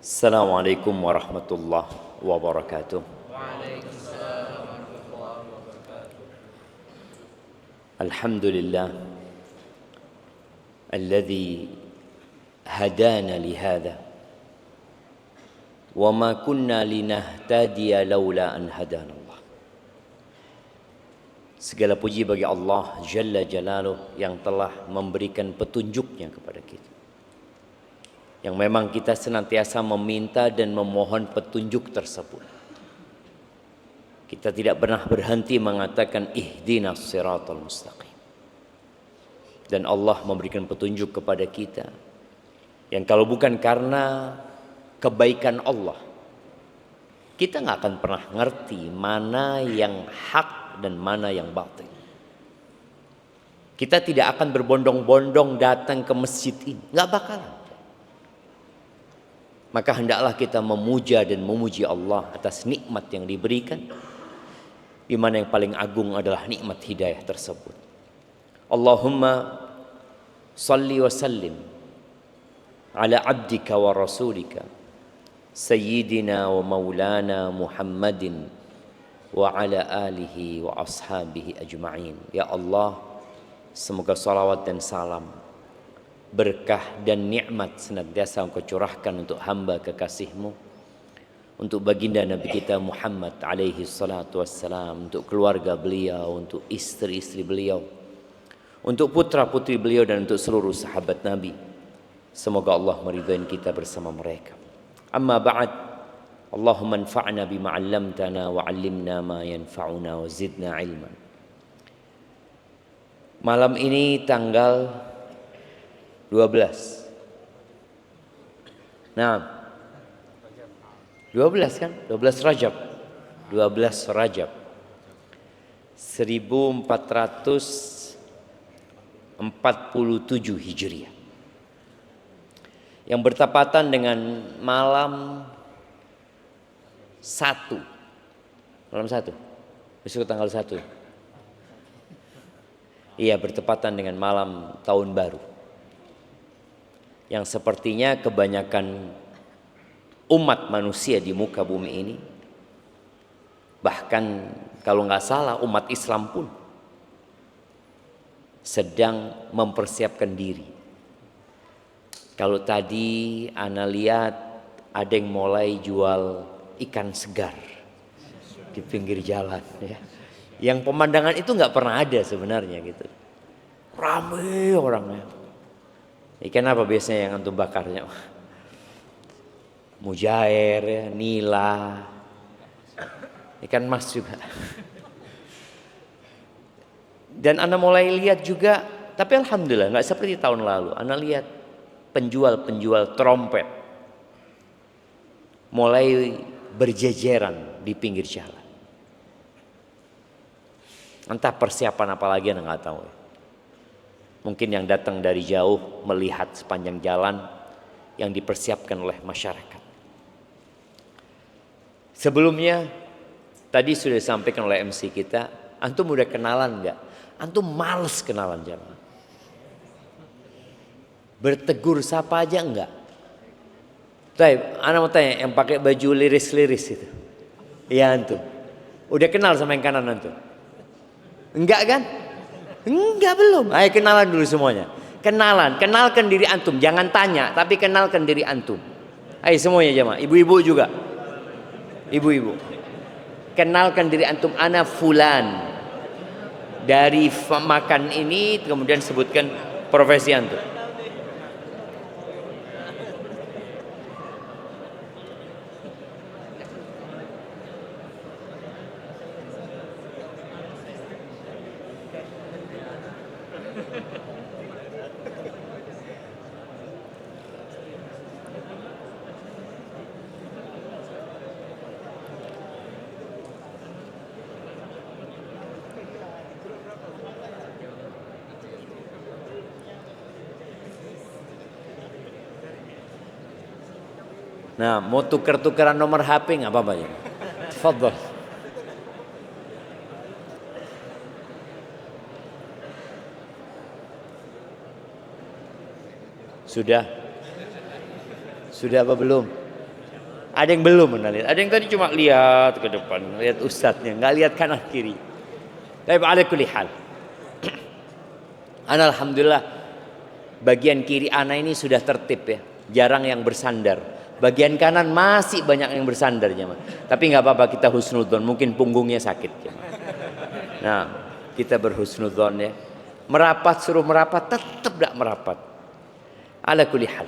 Assalamualaikum warahmatullahi wabarakatuh. Alhamdulillah alladzi hadana lihada wa ma kunna linahtadiya laula an hadanallah. Segala puji bagi Allah Jalla Jalaluh yang telah memberikan petunjuknya kepada kita, yang memang kita senantiasa meminta dan memohon petunjuk tersebut. Kita tidak pernah berhenti mengatakan ihdinas siratal mustaqim. Dan Allah memberikan petunjuk kepada kita yang kalau bukan karena kebaikan Allah, kita nggak akan pernah ngerti mana yang hak dan mana yang batil. Kita tidak akan berbondong-bondong datang ke masjid ini, nggak bakalan. Maka hendaklah kita memuja dan memuji Allah atas nikmat yang diberikan, di mana yang paling agung adalah nikmat hidayah tersebut. Allahumma salli wa sallim ala abdika wa rasulika sayyidina wa maulana Muhammadin wa ala alihi wa ashabihi ajma'in. Ya Allah, semoga salawat dan salam, berkah dan nikmat senantiasa Engkau curahkan untuk hamba kekasih-Mu, untuk baginda Nabi kita Muhammad alaihi salatu wassalam, untuk keluarga beliau, untuk istri-istri beliau, untuk putra-putri beliau, dan untuk seluruh sahabat Nabi. Semoga Allah meridai kita bersama mereka. Amma ba'd, Allahumma anfa'na bima 'allamtana wa 'allimna ma yanfa'una wa zidna ilman. Malam ini tanggal 12. Nah, 12 kan? 12 Rajab. 12 Rajab 1447 Hijriah. Yang bertepatan dengan malam 1. Malam 1. Besok tanggal 1. Iya, bertepatan dengan malam tahun baru. Yang sepertinya kebanyakan umat manusia di muka bumi ini, bahkan kalau nggak salah umat Islam pun sedang mempersiapkan diri. Kalau tadi ana lihat ada yang mulai jual ikan segar di pinggir jalan, ya. Yang pemandangan itu nggak pernah ada sebenarnya gitu. Ramai orangnya. Ikan apa biasanya yang antum bakarnya? Mujair, ya, nila, ikan mas juga. Dan ana mulai lihat juga, tapi alhamdulillah nggak seperti tahun lalu. Ana lihat penjual-penjual trompet mulai berjejeran di pinggir jalan. Entah persiapan apa lagi ana nggak tahu. Mungkin yang datang dari jauh melihat sepanjang jalan yang dipersiapkan oleh masyarakat. Sebelumnya tadi sudah disampaikan oleh MC kita, antum udah kenalan nggak? Antum males kenalan jamaah. Bertegur sapa aja enggak? Baik, ana mau tanya, yang pakai baju liris-liris itu, iya antum? Udah kenal sama yang kanan antum? Enggak kan? Enggak, belum. Ayo kenalan dulu semuanya. Kenalan, kenalkan diri antum, jangan tanya, tapi kenalkan diri antum. Ayo semuanya jamaah, ibu-ibu juga. Ibu-ibu, kenalkan diri antum, ana fulan. Dari makan ini kemudian sebutkan profesi antum. Nah, mau tuker-tukeran nomor HP nggak apa-apa ya? Tafadhol. Sudah? Sudah apa belum? Ada yang belum lihat, ada yang tadi cuma lihat ke depan, lihat ustadznya, nggak lihat kanan kiri. Tapi ala kulli hal. Ana alhamdulillah bagian kiri ana ini sudah tertib ya, jarang yang bersandar. Bagian kanan masih banyak yang bersandar jemaah. Tapi nggak apa-apa, kita husnudzon, mungkin punggungnya sakit jemaah. Nah, kita berhusnudzon ya. Merapat suruh merapat tetap tidak merapat. Ala kulli hal.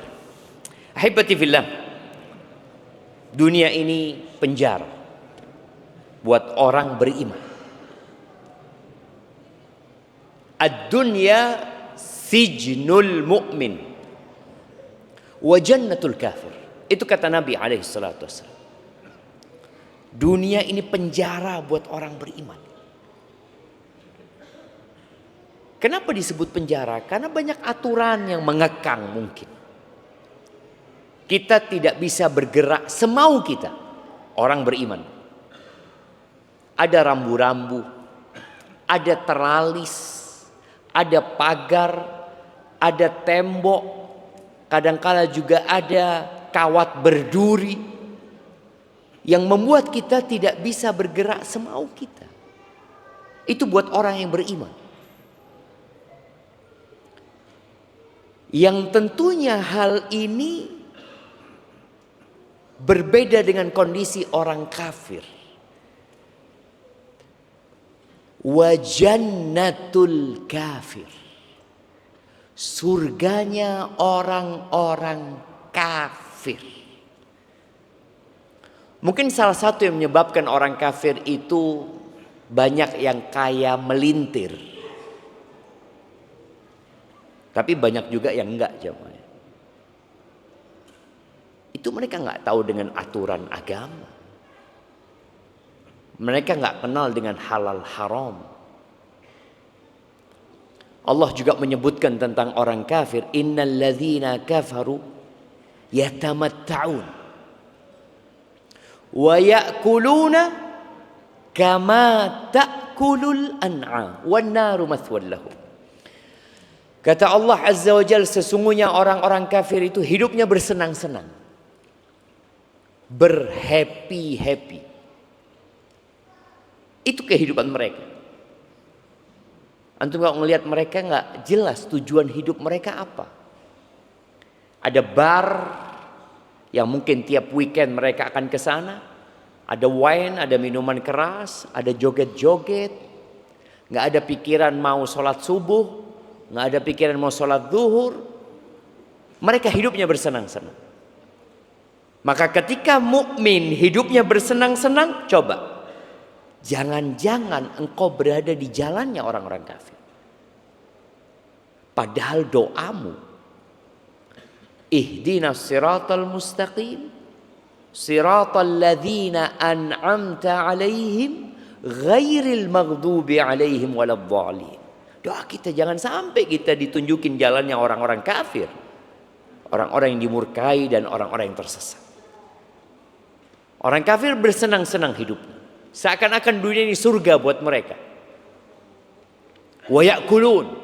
Ahibati fillah. Dunia ini penjara buat orang beriman. Ad-dunya sijnul mu'min wa jannatul kafir. Itu kata Nabi alaihi salatu wassalam. Dunia ini penjara buat orang beriman. Kenapa disebut penjara? Karena banyak aturan yang mengekang mungkin. Kita tidak bisa bergerak semau kita. Orang beriman. Ada rambu-rambu, ada teralis, ada pagar, ada tembok, kadangkala juga ada kawat berduri yang membuat kita tidak bisa bergerak semau kita. Itu buat orang yang beriman. Yang tentunya hal ini berbeda dengan kondisi orang kafir. Wa jannatul kafir. Surganya orang-orang kafir. Mungkin salah satu yang menyebabkan orang kafir itu banyak yang kaya melintir. Tapi banyak juga yang enggak jemaah. Itu mereka nggak tahu dengan aturan agama. Mereka nggak kenal dengan halal haram. Allah juga menyebutkan tentang orang kafir, innal ladzina kafaru yatamatta'un wa ya'kuluna kama ta'kulul an'am wan naru mathwal lahum. Kata Allah Azza wa Jalla, sesungguhnya orang-orang kafir itu hidupnya bersenang-senang, berhappy-happy. Itu kehidupan mereka. Antum kalau melihat mereka nggak jelas tujuan hidup mereka apa. Ada bar yang mungkin tiap weekend mereka akan ke sana. Ada wine, ada minuman keras, ada joget-joget. Nggak ada pikiran mau sholat subuh, nggak ada pikiran mau sholat zuhur. Mereka hidupnya bersenang-senang. Maka ketika mukmin hidupnya bersenang-senang, coba. Jangan-jangan engkau berada di jalannya orang-orang kafir. Padahal doamu, ihdinas siratal mustaqim, siratal ladzina an'amta alaihim, ghairil maghdubi alaihim waladhdallin. Doa kita jangan sampai kita ditunjukin jalannya orang-orang kafir, orang-orang yang dimurkai dan orang-orang yang tersesat. Orang kafir bersenang-senang hidupnya. Seakan-akan dunia ini surga buat mereka. Wa ya'kulun.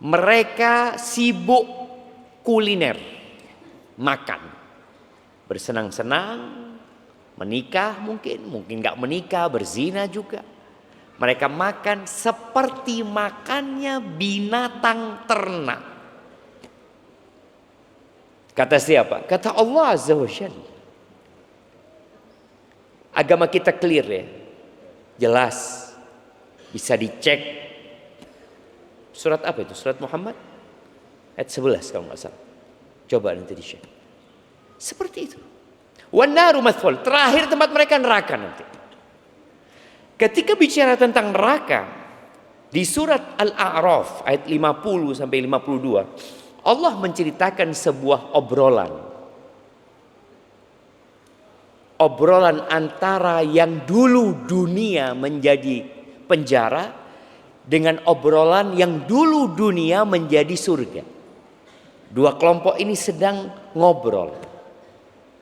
Mereka sibuk kuliner, makan, bersenang-senang, menikah mungkin nggak menikah, berzina juga. Mereka makan seperti makannya binatang ternak. Kata siapa? Kata Allah Azza wa Jalla. Agama kita clear ya, jelas, bisa dicek. Surat apa itu? Surat Muhammad ayat 11 kalau nggak salah. Coba nanti dicek. Seperti itu. Wan naru mathwal, terakhir tempat mereka neraka nanti. Ketika bicara tentang neraka di surat Al-A'raf ayat 50 sampai 52, Allah menceritakan sebuah obrolan antara yang dulu dunia menjadi penjara dengan obrolan yang dulu dunia menjadi surga. Dua kelompok ini sedang ngobrol,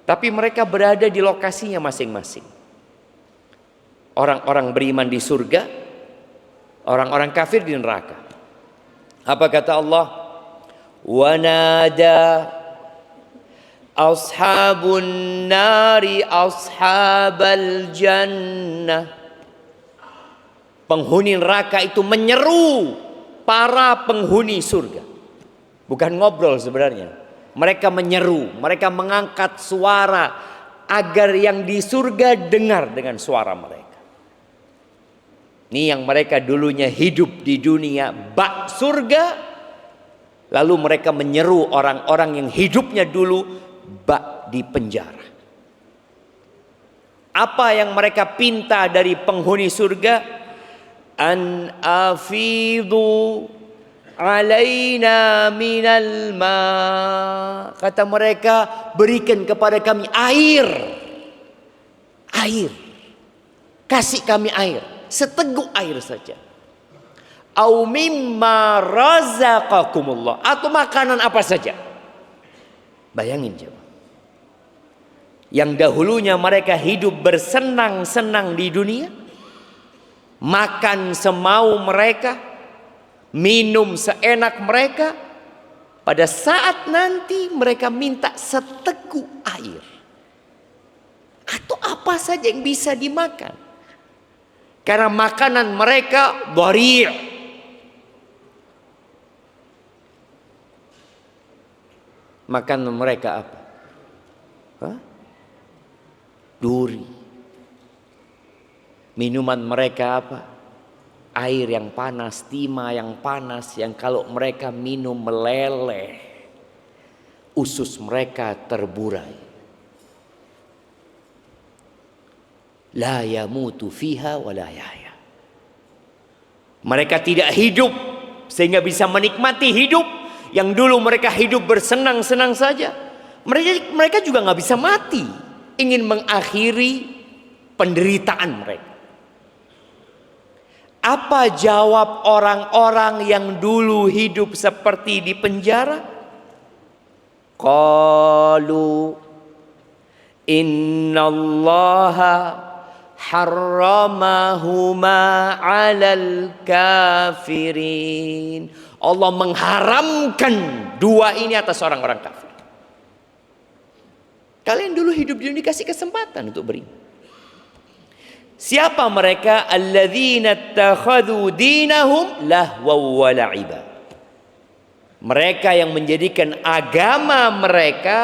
tapi mereka berada di lokasinya masing-masing. Orang-orang beriman di surga, orang-orang kafir di neraka. Apa kata Allah? Wa nada ashabun nari ashabal jannah. Penghuni neraka itu menyeru para penghuni surga. Bukan ngobrol sebenarnya. Mereka menyeru, mereka mengangkat suara agar yang di surga dengar dengan suara mereka. Ini yang mereka dulunya hidup di dunia bak surga, lalu mereka menyeru orang-orang yang hidupnya dulu bak di penjara. Apa yang mereka pinta dari penghuni surga? An afidu alaina minal ma. Kata mereka, berikan kepada kami air. Air. Kasih kami air. Seteguk air saja. Au mimma razaqakumullah. Atau makanan apa saja. Bayangin coba. Yang dahulunya mereka hidup bersenang-senang di dunia, makan semau mereka, minum seenak mereka, pada saat nanti mereka minta seteguk air atau apa saja yang bisa dimakan, karena makanan mereka dhari'. Makanan mereka apa? Duri. Minuman mereka apa? Air yang panas, timah yang panas, yang kalau mereka minum meleleh, usus mereka terburai. La yamutu fiha wa la yahya. Mereka tidak hidup sehingga bisa menikmati hidup. Yang dulu mereka hidup bersenang-senang saja, mereka juga nggak bisa mati, ingin mengakhiri penderitaan mereka. Apa jawab orang-orang yang dulu hidup seperti di penjara? Qalu innallaha harramahuma 'alal kafirin. Allah mengharamkan dua ini atas orang-orang kafir. Kalian dulu hidup di dunia dikasih kesempatan untuk beriman. Siapa mereka? Alladzina ittakhadhu dinahum lahwaw wa la'iba. Mereka yang menjadikan agama mereka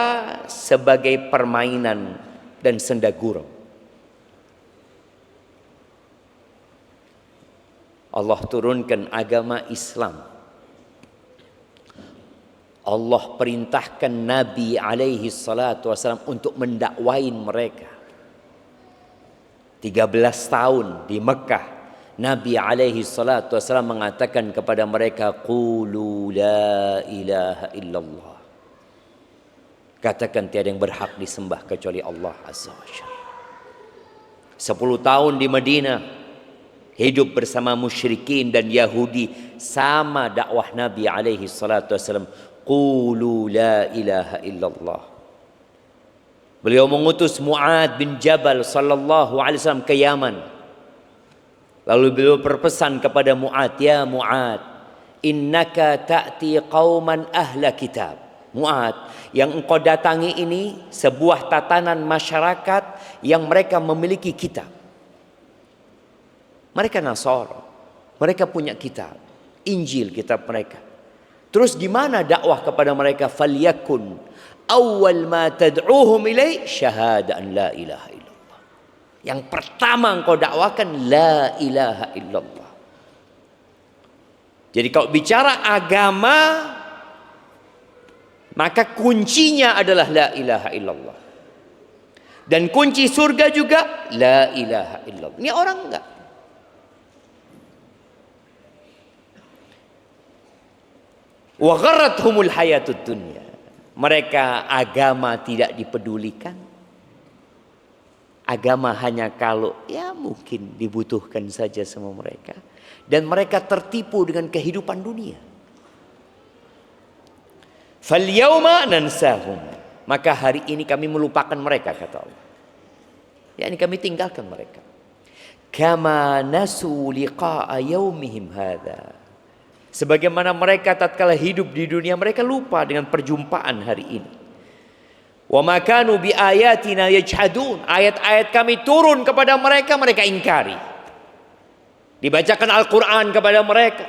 sebagai permainan dan senda gurau. Allah turunkan agama Islam. Allah perintahkan Nabi alaihi salatu wasallam untuk mendakwain mereka. 13 tahun di Mekah, Nabi alaihi salatu wasallam mengatakan kepada mereka, qulu la ilaha illallah. Katakan tiada yang berhak disembah kecuali Allah azza wa jalla. 10 tahun di Madinah, hidup bersama musyrikin dan Yahudi, sama dakwah Nabi alaihi salatu wasallam, qulu la ilaha illallah. Beliau mengutus Mu'ad bin Jabal sallallahu alaihi wasallam ke Yaman. Lalu beliau berpesan kepada Mu'ad, ya Mu'ad, innaka ta'ti qauman ahla kitab. Mu'ad, yang engkau datangi ini sebuah tatanan masyarakat yang mereka memiliki kitab. Mereka Nasara, mereka punya kitab, Injil kitab mereka. Terus gimana dakwah kepada mereka? Falyakun awal ma tad'uhum ilai syahada an la ilaha illallah. Yang pertama engkau dakwakan la ilaha illallah. Jadi kalau bicara agama, maka kuncinya adalah la ilaha illallah. Dan kunci surga juga la ilaha illallah. Ini orang enggak? Wa gharrathumul hayatud dunya. Mereka agama tidak dipedulikan. Agama hanya kalau ya mungkin dibutuhkan saja sama mereka. Dan mereka tertipu dengan kehidupan dunia. Fal yauma nansahum. Maka hari ini kami melupakan mereka, kata Allah. Ya, ini kami tinggalkan mereka. Kama nasu liqa'a yaumihim hadza. Sebagaimana mereka tatkala hidup di dunia, mereka lupa dengan perjumpaan hari ini. Wa ma kanu bi ayatina yajhadun. Ayat-ayat kami turun kepada mereka, mereka ingkari. Dibacakan Al-Quran kepada mereka.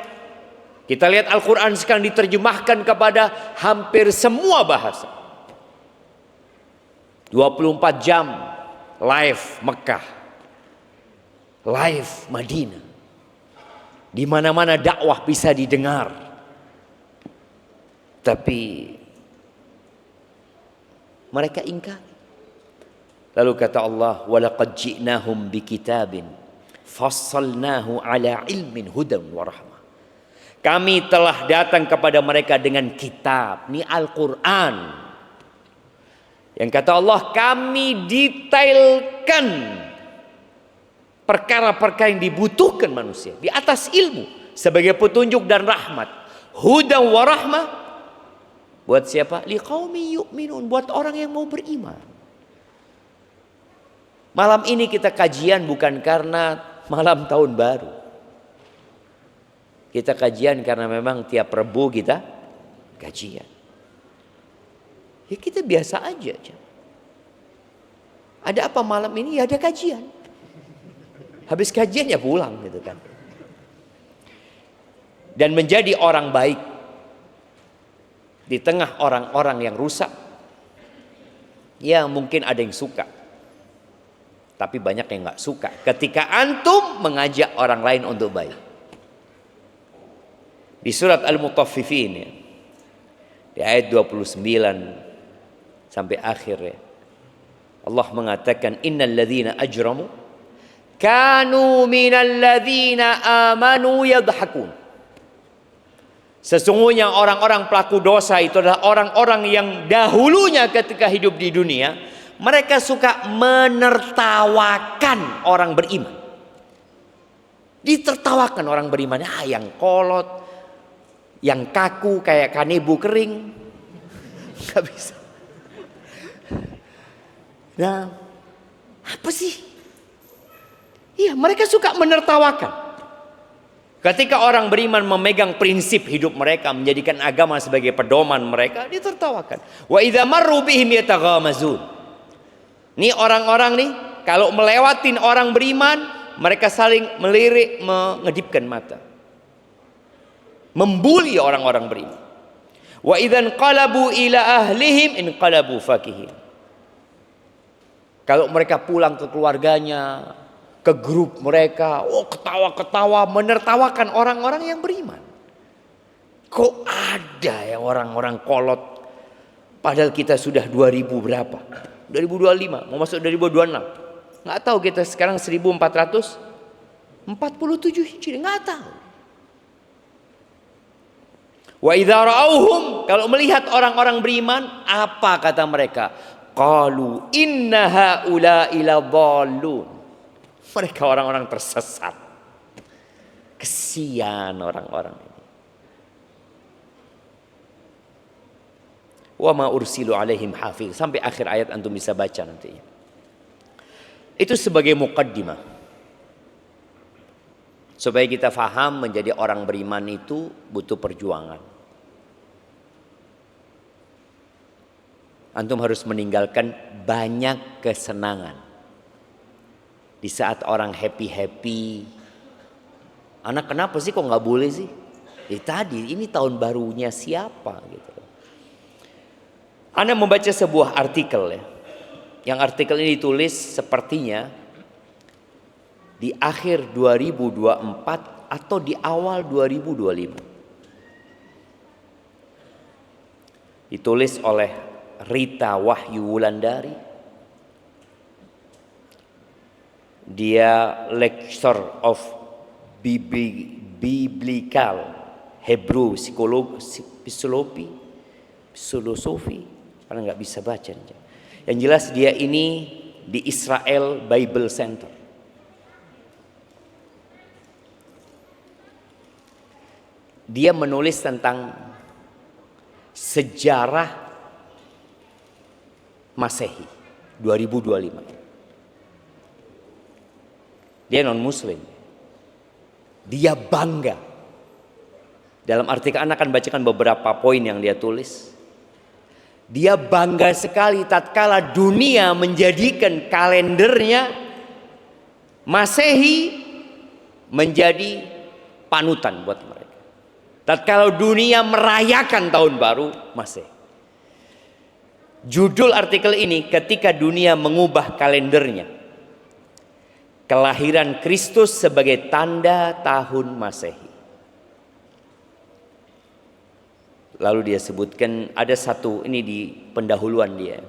Kita lihat Al-Quran sekarang diterjemahkan kepada hampir semua bahasa. 24 jam live Mekah, live Madinah. Di mana-mana dakwah bisa didengar. Tapi mereka ingkar. Lalu kata Allah, "Walaqad ji'nahum bikitabin fassalnahu ala ilmin hudan wa rahmah." Kami telah datang kepada mereka dengan kitab, ini Al-Quran. Yang kata Allah, kami detailkan perkara-perkara yang dibutuhkan manusia di atas ilmu sebagai petunjuk dan rahmat. Hudan wa rahmah buat siapa? Liqaumi yu'minun, buat orang yang mau beriman. Malam ini kita kajian bukan karena malam tahun baru. Kita kajian karena memang tiap Rabu kita kajian. Ya kita biasa aja. Ada apa malam ini? Ya ada kajian. Habis kajian ya pulang gitu kan. Dan menjadi orang baik di tengah orang-orang yang rusak. Ya mungkin ada yang suka. Tapi banyak yang gak suka. Ketika antum mengajak orang lain untuk baik. Di surat Al-Mutaffifin ya, di ayat 29 sampai akhir ya, Allah mengatakan innal ladzina ajramu kanu minal ladzina amanu yadhakun. Sesungguhnya orang-orang pelaku dosa itu adalah orang-orang yang dahulunya ketika hidup di dunia mereka suka menertawakan orang beriman. Ditertawakan orang beriman, yang kolot, yang kaku kayak kanebo kering, nggak bisa. Nah, apa sih? Iya, mereka suka menertawakan. Ketika orang beriman memegang prinsip hidup mereka, menjadikan agama sebagai pedoman mereka, ditertawakan. Wa idza marru bihim yataghamazun. Nih orang-orang nih, kalau melewatin orang beriman, mereka saling melirik, mengedipkan mata. Membuli orang-orang beriman. Wa idzan qalabu ila ahlihim inqalabu fakihin. Kalau mereka pulang ke keluarganya, ke grup mereka, ketawa-ketawa, menertawakan orang-orang yang beriman. Kok ada ya orang-orang kolot? Padahal kita sudah 2000 berapa? 2025, mau masuk 2026. Nggak tahu kita sekarang 1447 Hijriah, nggak tahu. Wa idza ra'auhum, kalau melihat orang-orang beriman, apa kata mereka? Qalu inna haula'i ladallun. Mereka orang-orang tersesat. Kesian orang-orang ini. Wa ma ursilu alaihim hafiz. Sampai akhir ayat antum bisa baca nantinya. Itu sebagai muqaddimah. Supaya kita faham menjadi orang beriman itu butuh perjuangan. Antum harus meninggalkan banyak kesenangan. Di saat orang happy-happy, anak kenapa sih kok nggak boleh sih? Tadi ini tahun barunya siapa gitu. Anda membaca sebuah artikel ya. Yang artikel ini ditulis sepertinya di akhir 2024 atau di awal 2025. Ditulis oleh Rita Wahyu Wulandari. Dia lecturer of biblical Hebrew filosofi, karena nggak bisa baca. Yang jelas dia ini di Israel Bible Center. Dia menulis tentang sejarah Masehi 2025. Dia non muslim. Dia bangga. Dalam artikel Anda akan bacakan beberapa poin yang dia tulis. Dia bangga sekali tatkala dunia menjadikan kalendernya Masehi menjadi panutan buat mereka. Tatkala dunia merayakan tahun baru Masehi. Judul artikel ini, ketika dunia mengubah kalendernya, kelahiran Kristus sebagai tanda tahun Masehi. Lalu dia sebutkan ada satu, ini di pendahuluan dia,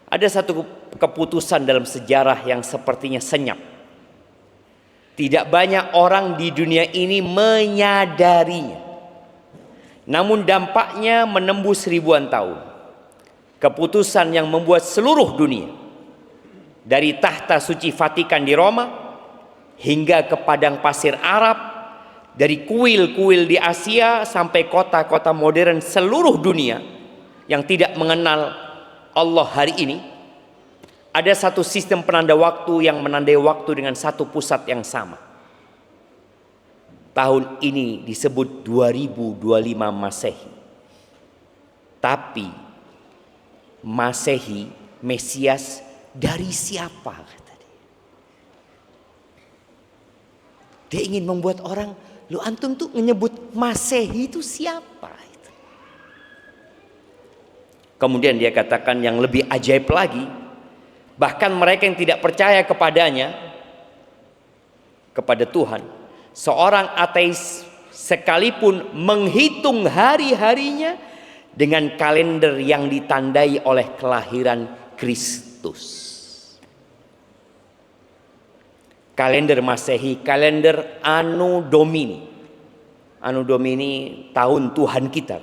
ada satu keputusan dalam sejarah yang sepertinya senyap. Tidak banyak orang di dunia ini menyadarinya, namun dampaknya menembus ribuan tahun. Keputusan yang membuat seluruh dunia, dari tahta suci Vatikan di Roma hingga ke padang pasir Arab, dari kuil-kuil di Asia sampai kota-kota modern seluruh dunia yang tidak mengenal Allah hari ini, ada satu sistem penanda waktu yang menandai waktu dengan satu pusat yang sama. Tahun ini disebut 2025 Masehi. Tapi Masehi, Mesias dari siapa? Kata dia. Dia ingin membuat orang, lu antum tuh menyebut Masehi itu siapa? Kemudian dia katakan yang lebih ajaib lagi, bahkan mereka yang tidak percaya kepadanya, kepada Tuhan, seorang ateis sekalipun menghitung hari-harinya dengan kalender yang ditandai oleh kelahiran Kristus. Kalender Masehi, kalender Anno Domini. Anno Domini tahun Tuhan kita.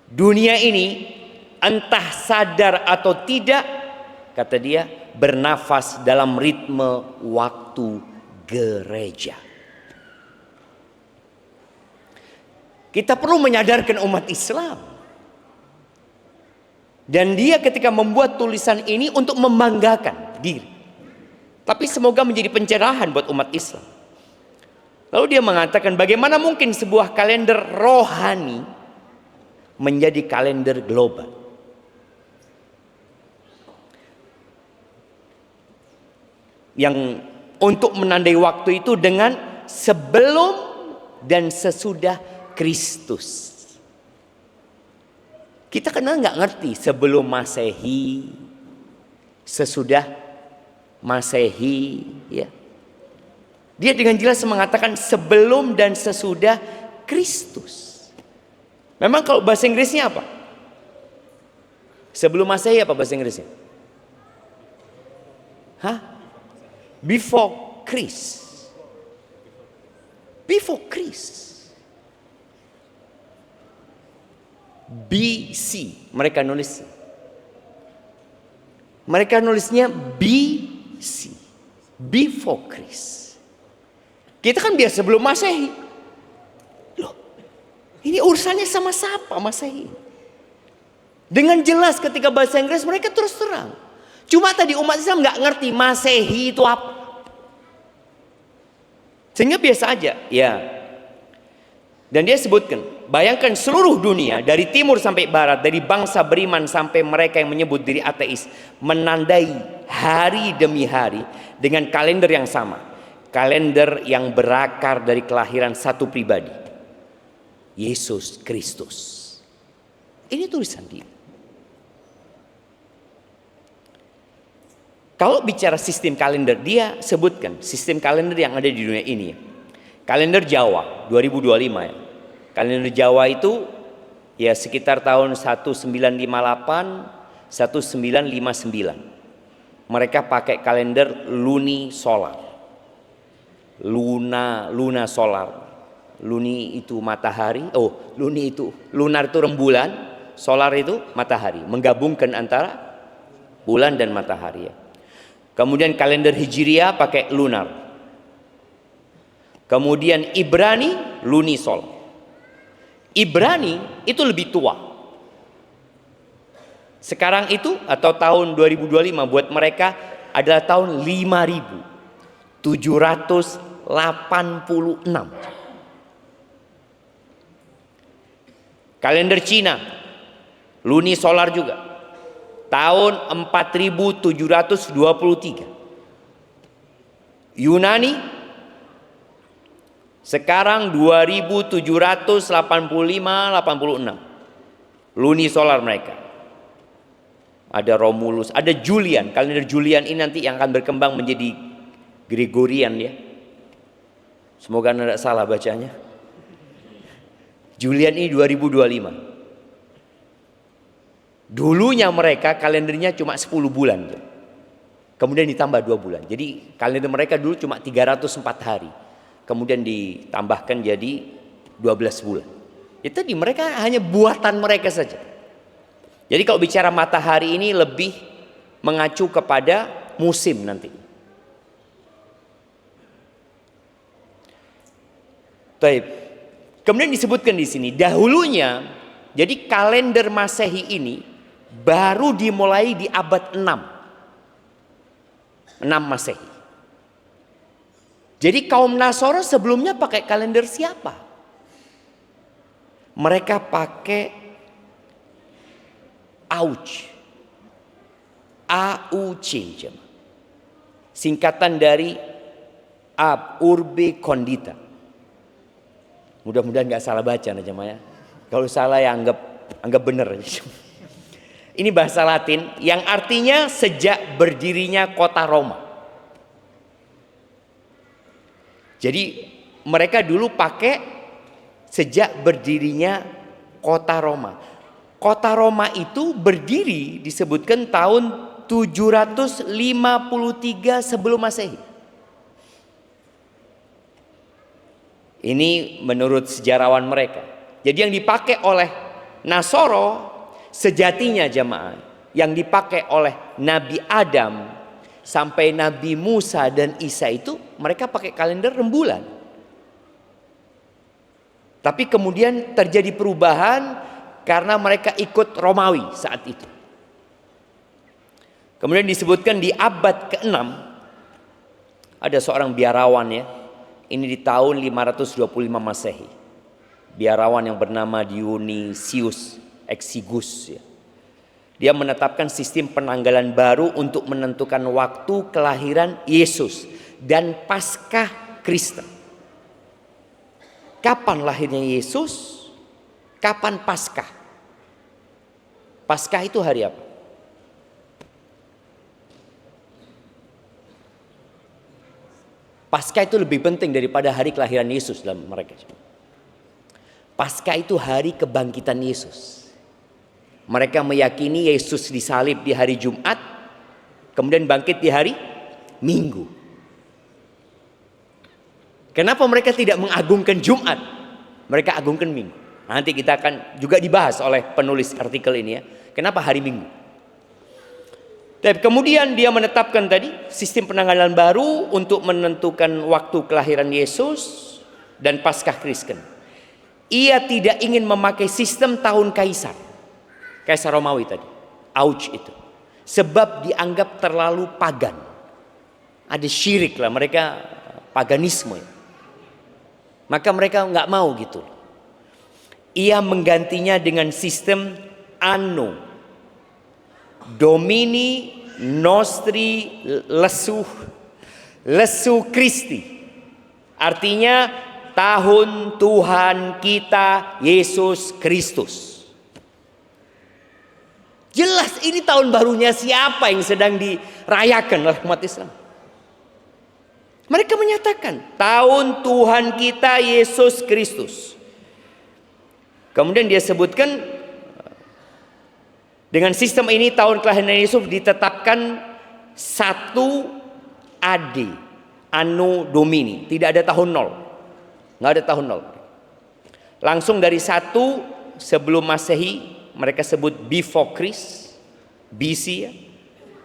Dunia ini entah sadar atau tidak, kata dia, bernafas dalam ritme waktu gereja. Kita perlu menyadarkan umat Islam. Dan dia ketika membuat tulisan ini untuk membanggakan diri. Tapi semoga menjadi pencerahan buat umat Islam. Lalu dia mengatakan, bagaimana mungkin sebuah kalender rohani menjadi kalender global? Yang untuk menandai waktu itu dengan sebelum dan sesudah Kristus. Kita kadang nggak ngerti sebelum Masehi, sesudah Masehi, ya. Dia dengan jelas mengatakan sebelum dan sesudah Kristus. Memang kalau bahasa Inggrisnya apa? Sebelum Masehi apa bahasa Inggrisnya? Hah? Before Christ. Before Christ. BC. Mereka nulis. Mereka nulisnya BC. Before Christ. Kita kan biasa sebelum Masehi. Loh, ini urusannya sama siapa Masehi? Dengan jelas ketika bahasa Inggris mereka terus terang. Cuma tadi umat Islam nggak ngerti Masehi itu apa. Sehingga biasa aja, ya. Dan dia sebutkan, bayangkan seluruh dunia dari timur sampai barat, dari bangsa beriman sampai mereka yang menyebut diri ateis, menandai hari demi hari dengan kalender yang sama. Kalender yang berakar dari kelahiran satu pribadi, Yesus Kristus. Ini tulisan dia. Kalau bicara sistem kalender, dia sebutkan sistem kalender yang ada di dunia ini. Kalender Jawa 2025 ya. Kalender Jawa itu ya sekitar tahun 1958, 1959. Mereka pakai kalender luni solar. Luna solar. Luni itu matahari, luni itu lunar itu rembulan, solar itu matahari, menggabungkan antara bulan dan matahari ya. Kemudian kalender Hijriah pakai lunar. Kemudian Ibrani lunisol. Ibrani itu lebih tua. Sekarang itu atau tahun 2025 buat mereka adalah tahun 5786. Kalender Cina Lunisolar juga. Tahun 4723. Yunani sekarang 2785-86. Lunisolar mereka. Ada Romulus, ada Julian. Kalender Julian ini nanti yang akan berkembang menjadi Gregorian ya. Semoga tidak salah bacanya. Julian ini 2025. Dulunya mereka kalendernya cuma 10 bulan. Kemudian ditambah 2 bulan. Jadi kalender mereka dulu cuma 304 hari. Kemudian ditambahkan jadi 12 bulan. Itu di mereka hanya buatan mereka saja. Jadi kalau bicara matahari ini lebih mengacu kepada musim nanti. Baik. Kemudian disebutkan di sini dahulunya, jadi kalender Masehi ini baru dimulai di abad 6 Masehi. Jadi kaum Nasoro sebelumnya pakai kalender siapa? Mereka pakai Auc, AUC, singkatan dari Ab Urbe Condita. Mudah-mudahan nggak salah baca jemaah ya. Kalau salah ya anggap benar. Ini bahasa Latin yang artinya sejak berdirinya kota Roma. Jadi mereka dulu pakai sejak berdirinya kota Roma. Kota Roma itu berdiri disebutkan tahun 753 sebelum Masehi. Ini menurut sejarawan mereka. Jadi yang dipakai oleh Nasoro sejatinya jemaah, yang dipakai oleh Nabi Adam sampai Nabi Musa dan Isa itu mereka pakai kalender rembulan. Tapi kemudian terjadi perubahan karena mereka ikut Romawi saat itu. Kemudian disebutkan di abad ke-6 ada seorang biarawan ya. Ini di tahun 525 Masehi. Biarawan yang bernama Dionysius Exiguus ya. Dia menetapkan sistem penanggalan baru untuk menentukan waktu kelahiran Yesus dan Paskah Kristen. Kapan lahirnya Yesus? Kapan Paskah? Paskah itu hari apa? Paskah itu lebih penting daripada hari kelahiran Yesus dalam mereka. Paskah itu hari kebangkitan Yesus. Mereka meyakini Yesus disalib di hari Jumat, kemudian bangkit di hari Minggu. Kenapa mereka tidak mengagungkan Jumat? Mereka agungkan Minggu. Nanti kita akan juga dibahas oleh penulis artikel ini ya. Kenapa hari Minggu? Dan kemudian dia menetapkan tadi sistem penanggalan baru untuk menentukan waktu kelahiran Yesus dan Paskah Kristen. Ia tidak ingin memakai sistem tahun Kaisar Romawi tadi, Auc itu, sebab dianggap terlalu pagan. Ada syirik lah, mereka paganisme. Maka mereka nggak mau gitu. Ia menggantinya dengan sistem Anno Domini Nostri Lesu Christi. Artinya tahun Tuhan kita Yesus Kristus. Jelas ini tahun barunya siapa yang sedang dirayakan oleh umat Islam. Mereka menyatakan tahun Tuhan kita Yesus Kristus. Kemudian dia sebutkan dengan sistem ini tahun kelahiran Yesus ditetapkan 1 AD, Anno Domini, tidak ada tahun 0, nggak ada tahun 0. Langsung dari 1 sebelum Masehi, mereka sebut before Christ, BC ya,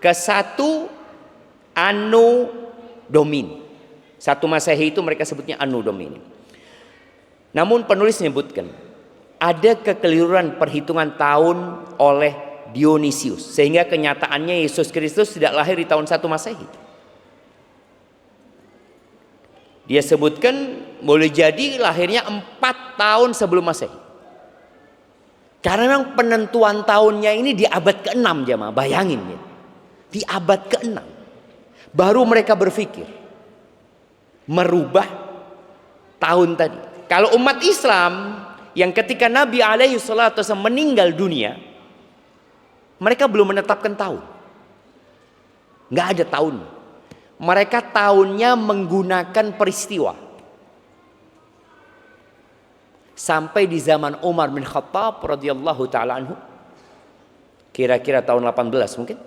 ke 1 Anno Domini. 1 Masehi itu mereka sebutnya Anno Domini. Namun penulis menyebutkan ada kekeliruan perhitungan tahun oleh Dionysius, sehingga kenyataannya Yesus Kristus tidak lahir di tahun 1 Masehi. Dia sebutkan boleh jadi lahirnya 4 tahun sebelum Masehi. Karena memang penentuan tahunnya ini di abad ke-6 jemaah, bayangin ya. Di abad ke-6 baru mereka berpikir merubah tahun tadi. Kalau umat Islam yang ketika Nabi alaihi salatu wasallam meninggal dunia, mereka belum menetapkan tahun. Nggak ada tahun. Mereka tahunnya menggunakan peristiwa. Sampai di zaman Umar bin Khattab radhiyallahu taala anhu, kira-kira tahun 18 mungkin,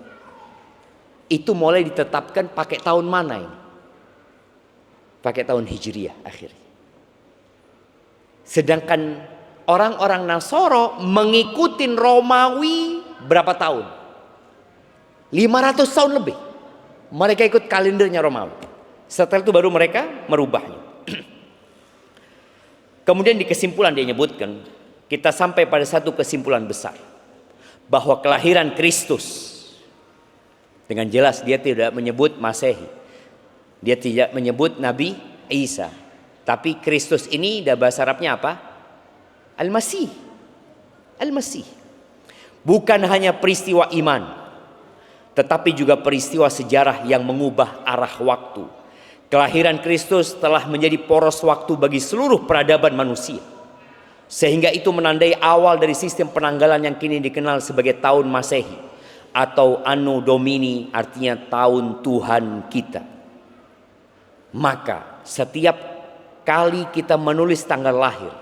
itu mulai ditetapkan pakai tahun mana ini? Pakai tahun Hijriyah akhirnya. Sedangkan orang-orang Nasoro mengikuti Romawi berapa tahun? 500 tahun lebih. Mereka ikut kalendernya Romawi. Setelah itu baru mereka merubahnya. Kemudian di kesimpulan dia nyebutkan, kita sampai pada satu kesimpulan besar, bahwa kelahiran Kristus, dengan jelas dia tidak menyebut Masehi, dia tidak menyebut Nabi Isa, tapi Kristus ini dah bahasa Arabnya apa? Al-Masih. Al-Masih. Bukan hanya peristiwa iman, tetapi juga peristiwa sejarah yang mengubah arah waktu. Kelahiran Kristus telah menjadi poros waktu bagi seluruh peradaban manusia. Sehingga itu menandai awal dari sistem penanggalan yang kini dikenal sebagai tahun Masehi atau Anno Domini, artinya tahun Tuhan kita. Maka setiap kali kita menulis tanggal lahir,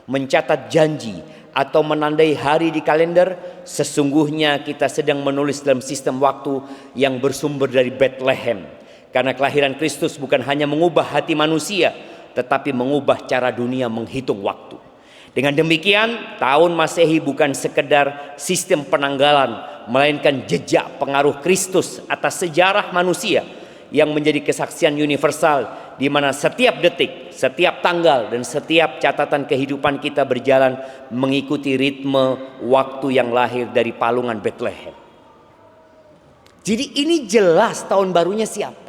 mencatat janji atau menandai hari di kalender, sesungguhnya kita sedang menulis dalam sistem waktu yang bersumber dari Bethlehem. Karena kelahiran Kristus bukan hanya mengubah hati manusia, tetapi mengubah cara dunia menghitung waktu. Dengan demikian, tahun Masehi bukan sekedar sistem penanggalan, melainkan jejak pengaruh Kristus atas sejarah manusia yang menjadi kesaksian universal, di mana setiap detik, setiap tanggal, dan setiap catatan kehidupan kita berjalan mengikuti ritme waktu yang lahir dari palungan Bethlehem. Jadi ini jelas tahun barunya siapa.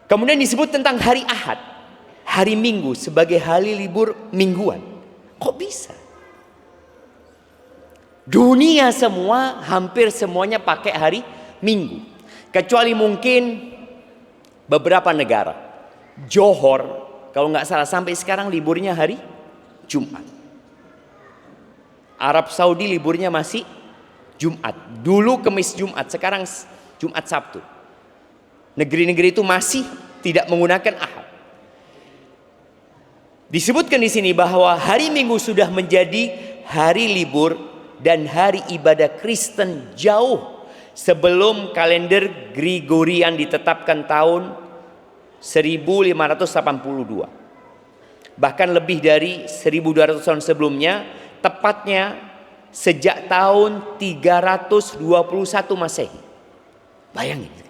Kemudian disebut tentang hari Ahad, hari Minggu sebagai hari libur mingguan. Kok bisa? Dunia semua, hampir semuanya pakai hari Minggu. Kecuali mungkin beberapa negara. Johor, kalau nggak salah sampai sekarang liburnya hari Jumat. Arab Saudi liburnya masih Jumat. Dulu Kamis Jumat, sekarang Jumat Sabtu. Negeri-negeri itu masih tidak menggunakan Ahad. Disebutkan di sini bahwa hari Minggu sudah menjadi hari libur dan hari ibadah Kristen jauh sebelum kalender Gregorian ditetapkan tahun 1582. Bahkan lebih dari 1200 tahun sebelumnya, tepatnya sejak tahun 321 Masehi. Bayangin.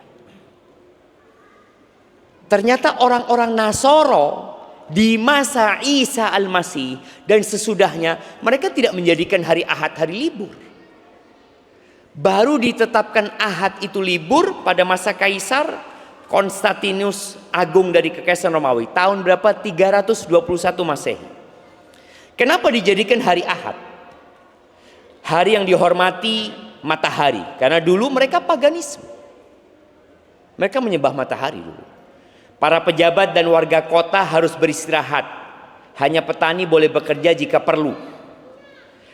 Ternyata orang-orang Nasoro di masa Isa Al-Masih dan sesudahnya, mereka tidak menjadikan hari Ahad hari libur. Baru ditetapkan Ahad itu libur pada masa Kaisar Konstantinus Agung dari Kekaisaran Romawi tahun berapa? 321 Masehi. Kenapa dijadikan hari Ahad? Hari yang dihormati matahari, karena dulu mereka paganisme. Mereka menyembah matahari dulu. Para pejabat dan warga kota harus beristirahat. Hanya petani boleh bekerja jika perlu.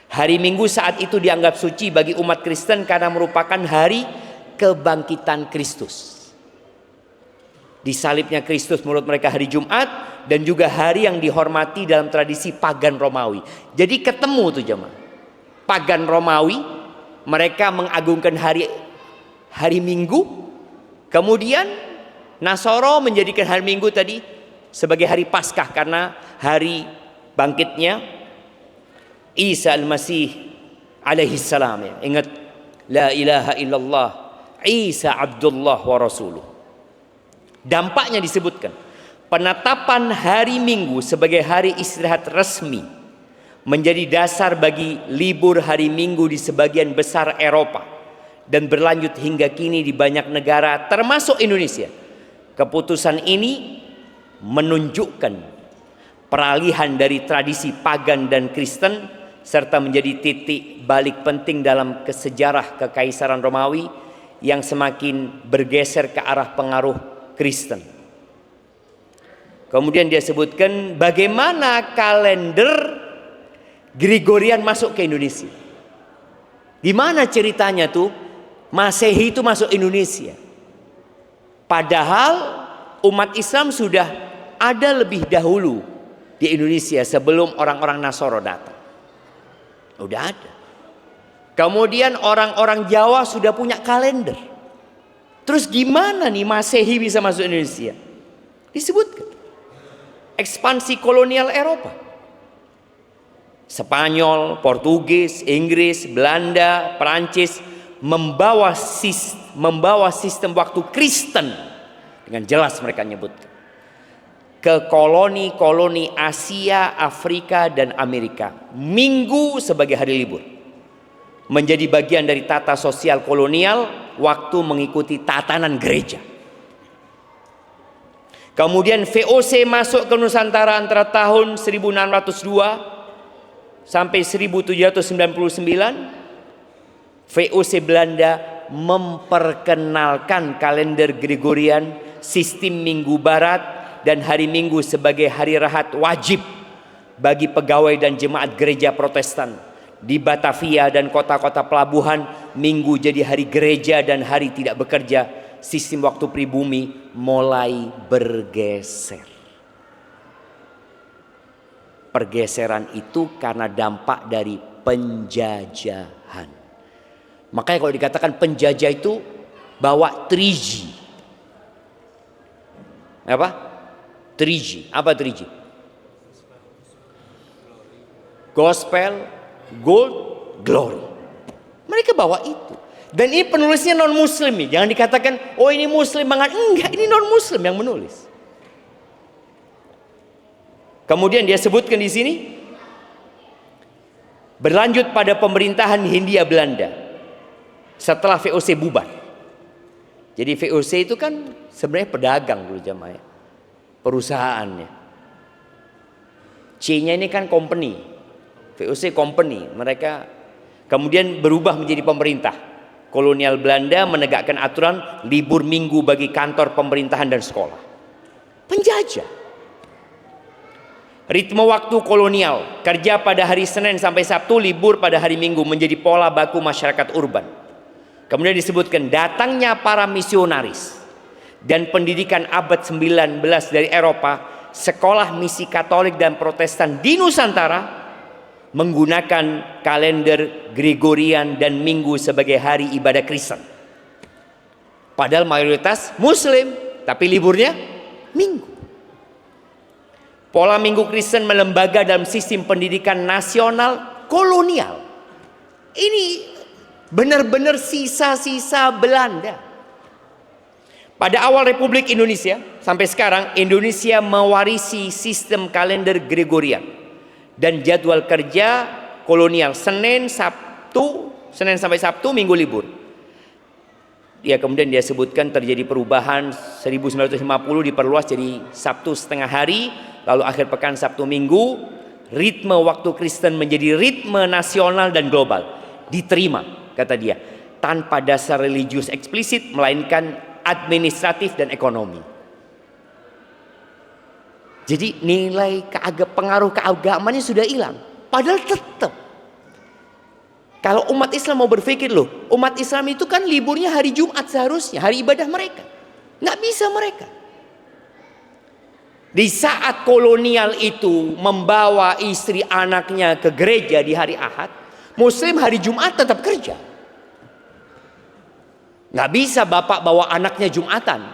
Hari Minggu saat itu dianggap suci bagi umat Kristen karena merupakan hari kebangkitan Kristus. Disalibnya Kristus menurut mereka hari Jumat, dan juga hari yang dihormati dalam tradisi pagan Romawi. Jadi ketemu tuh jemaah. Pagan Romawi, mereka mengagungkan hari Minggu, kemudian Nasoro menjadikan hari Minggu tadi sebagai hari Paskah karena hari bangkitnya Isa Al-Masih alaihi salam. Ya. Ingat, la ilaha illallah Isa Abdullah wa Rasuluh. Dampaknya disebutkan, penetapan hari Minggu sebagai hari istirahat resmi menjadi dasar bagi libur hari Minggu di sebagian besar Eropa dan berlanjut hingga kini di banyak negara termasuk Indonesia. Keputusan ini menunjukkan peralihan dari tradisi pagan dan Kristen, serta menjadi titik balik penting dalam sejarah Kekaisaran Romawi yang semakin bergeser ke arah pengaruh Kristen. Kemudian dia sebutkan bagaimana kalender Gregorian masuk ke Indonesia. Gimana ceritanya tuh Masehi itu masuk Indonesia? Padahal umat Islam sudah ada lebih dahulu di Indonesia sebelum orang-orang Nasoro datang. Udah ada. Kemudian orang-orang Jawa sudah punya kalender. Terus gimana nih Masehi bisa masuk Indonesia? Disebutkan ekspansi kolonial Eropa. Spanyol, Portugis, Inggris, Belanda, Perancis membawa sistem waktu Kristen, dengan jelas mereka nyebutkan, ke koloni-koloni Asia, Afrika, dan Amerika. Minggu sebagai hari libur menjadi bagian dari tata sosial kolonial, waktu mengikuti tatanan gereja. Kemudian VOC masuk ke Nusantara antara tahun 1602 sampai 1799. VOC Belanda memperkenalkan kalender Gregorian, sistem minggu barat, dan hari Minggu sebagai hari rahat wajib bagi pegawai dan jemaat gereja Protestan. Di Batavia dan kota-kota pelabuhan, Minggu jadi hari gereja dan hari tidak bekerja. Sistem waktu pribumi mulai bergeser. Pergeseran itu karena dampak dari penjajahan. Makanya kalau dikatakan penjajah itu bawa 3G. Apa? 3G. Apa 3G? Gospel, gold, glory. Mereka bawa itu. Dan ini penulisnya non muslim nih. Jangan dikatakan oh ini muslim banget. Enggak, ini non muslim yang menulis. Kemudian dia sebutkan di sini, berlanjut pada pemerintahan Hindia Belanda setelah VOC bubar. Jadi VOC itu kan sebenarnya pedagang dulu jamaah, perusahaannya. C-nya ini kan company, VOC company. Mereka kemudian berubah menjadi pemerintah. Kolonial Belanda menegakkan aturan libur minggu bagi kantor pemerintahan dan sekolah. Penjajah. Ritme waktu kolonial, kerja pada hari Senin sampai Sabtu, libur pada hari Minggu menjadi pola baku masyarakat urban. Kemudian disebutkan datangnya para misionaris dan pendidikan abad 19 dari Eropa, sekolah misi Katolik dan Protestan di Nusantara menggunakan kalender Gregorian dan Minggu sebagai hari ibadah Kristen. Padahal mayoritas Muslim, tapi liburnya Minggu. Pola Minggu Kristen melembaga dalam sistem pendidikan nasional kolonial. Ini benar-benar sisa-sisa Belanda. Pada awal Republik Indonesia sampai sekarang, Indonesia mewarisi sistem kalender Gregorian dan jadwal kerja kolonial Senin sampai Sabtu, Minggu libur. Ya, kemudian dia sebutkan terjadi perubahan 1950 diperluas jadi Sabtu setengah hari, lalu akhir pekan Sabtu Minggu. Ritme waktu Kristen menjadi ritme nasional dan global. Diterima, kata dia, tanpa dasar religius eksplisit melainkan administratif dan ekonomi. Jadi nilai pengaruh keagamannya sudah hilang. Padahal tetap. Kalau umat Islam mau berpikir loh, umat Islam itu kan liburnya hari Jumat seharusnya, hari ibadah mereka. Nggak bisa mereka. Di saat kolonial itu membawa istri anaknya ke gereja di hari Ahad, Muslim hari Jumat tetap kerja. Nggak bisa bapak bawa anaknya Jumatan.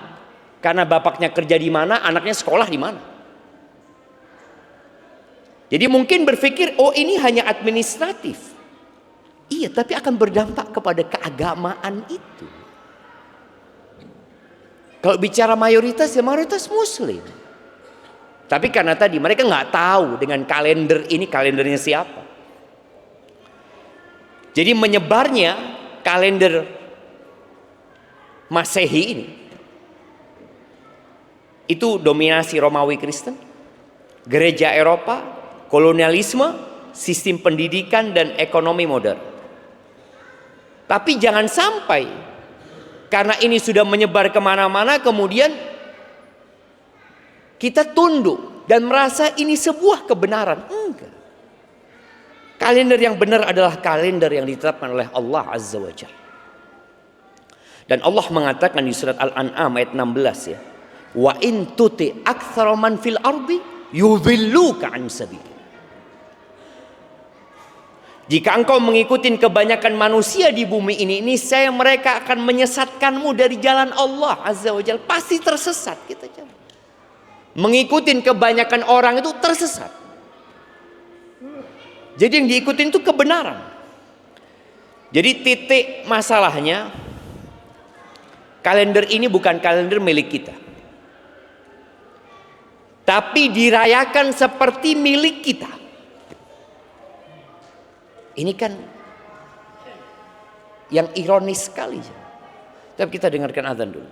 Karena bapaknya kerja di mana, anaknya sekolah di mana. Jadi mungkin berpikir, oh ini hanya administratif. Iya, tapi akan berdampak kepada keagamaan itu. Kalau bicara mayoritas, ya mayoritas Muslim. Tapi karena tadi mereka nggak tahu dengan kalender ini, kalendernya siapa. Jadi menyebarnya kalender Masehi ini, itu dominasi Romawi Kristen. gereja Eropa, kolonialisme, sistem pendidikan dan ekonomi modern. Tapi jangan sampai karena ini sudah menyebar kemana-mana kemudian kita tunduk dan merasa ini sebuah kebenaran. Enggak. Kalender yang benar adalah kalender yang ditetapkan oleh Allah Azza wa Jalla. Dan Allah mengatakan di surat Al-An'am ayat 16 ya. Wa in tuti aktsara man fil ardi yudhilluka an sabil. Jika engkau mengikuti kebanyakan manusia di bumi ini saya mereka akan menyesatkanmu dari jalan Allah Azza wa Jalla. Pasti tersesat kita jangan. Mengikuti kebanyakan orang itu tersesat. Jadi yang diikutin itu kebenaran. Jadi titik masalahnya, kalender ini bukan kalender milik kita. Tapi dirayakan seperti milik kita. Ini kan yang ironis sekali. Tapi kita dengarkan azan dulu.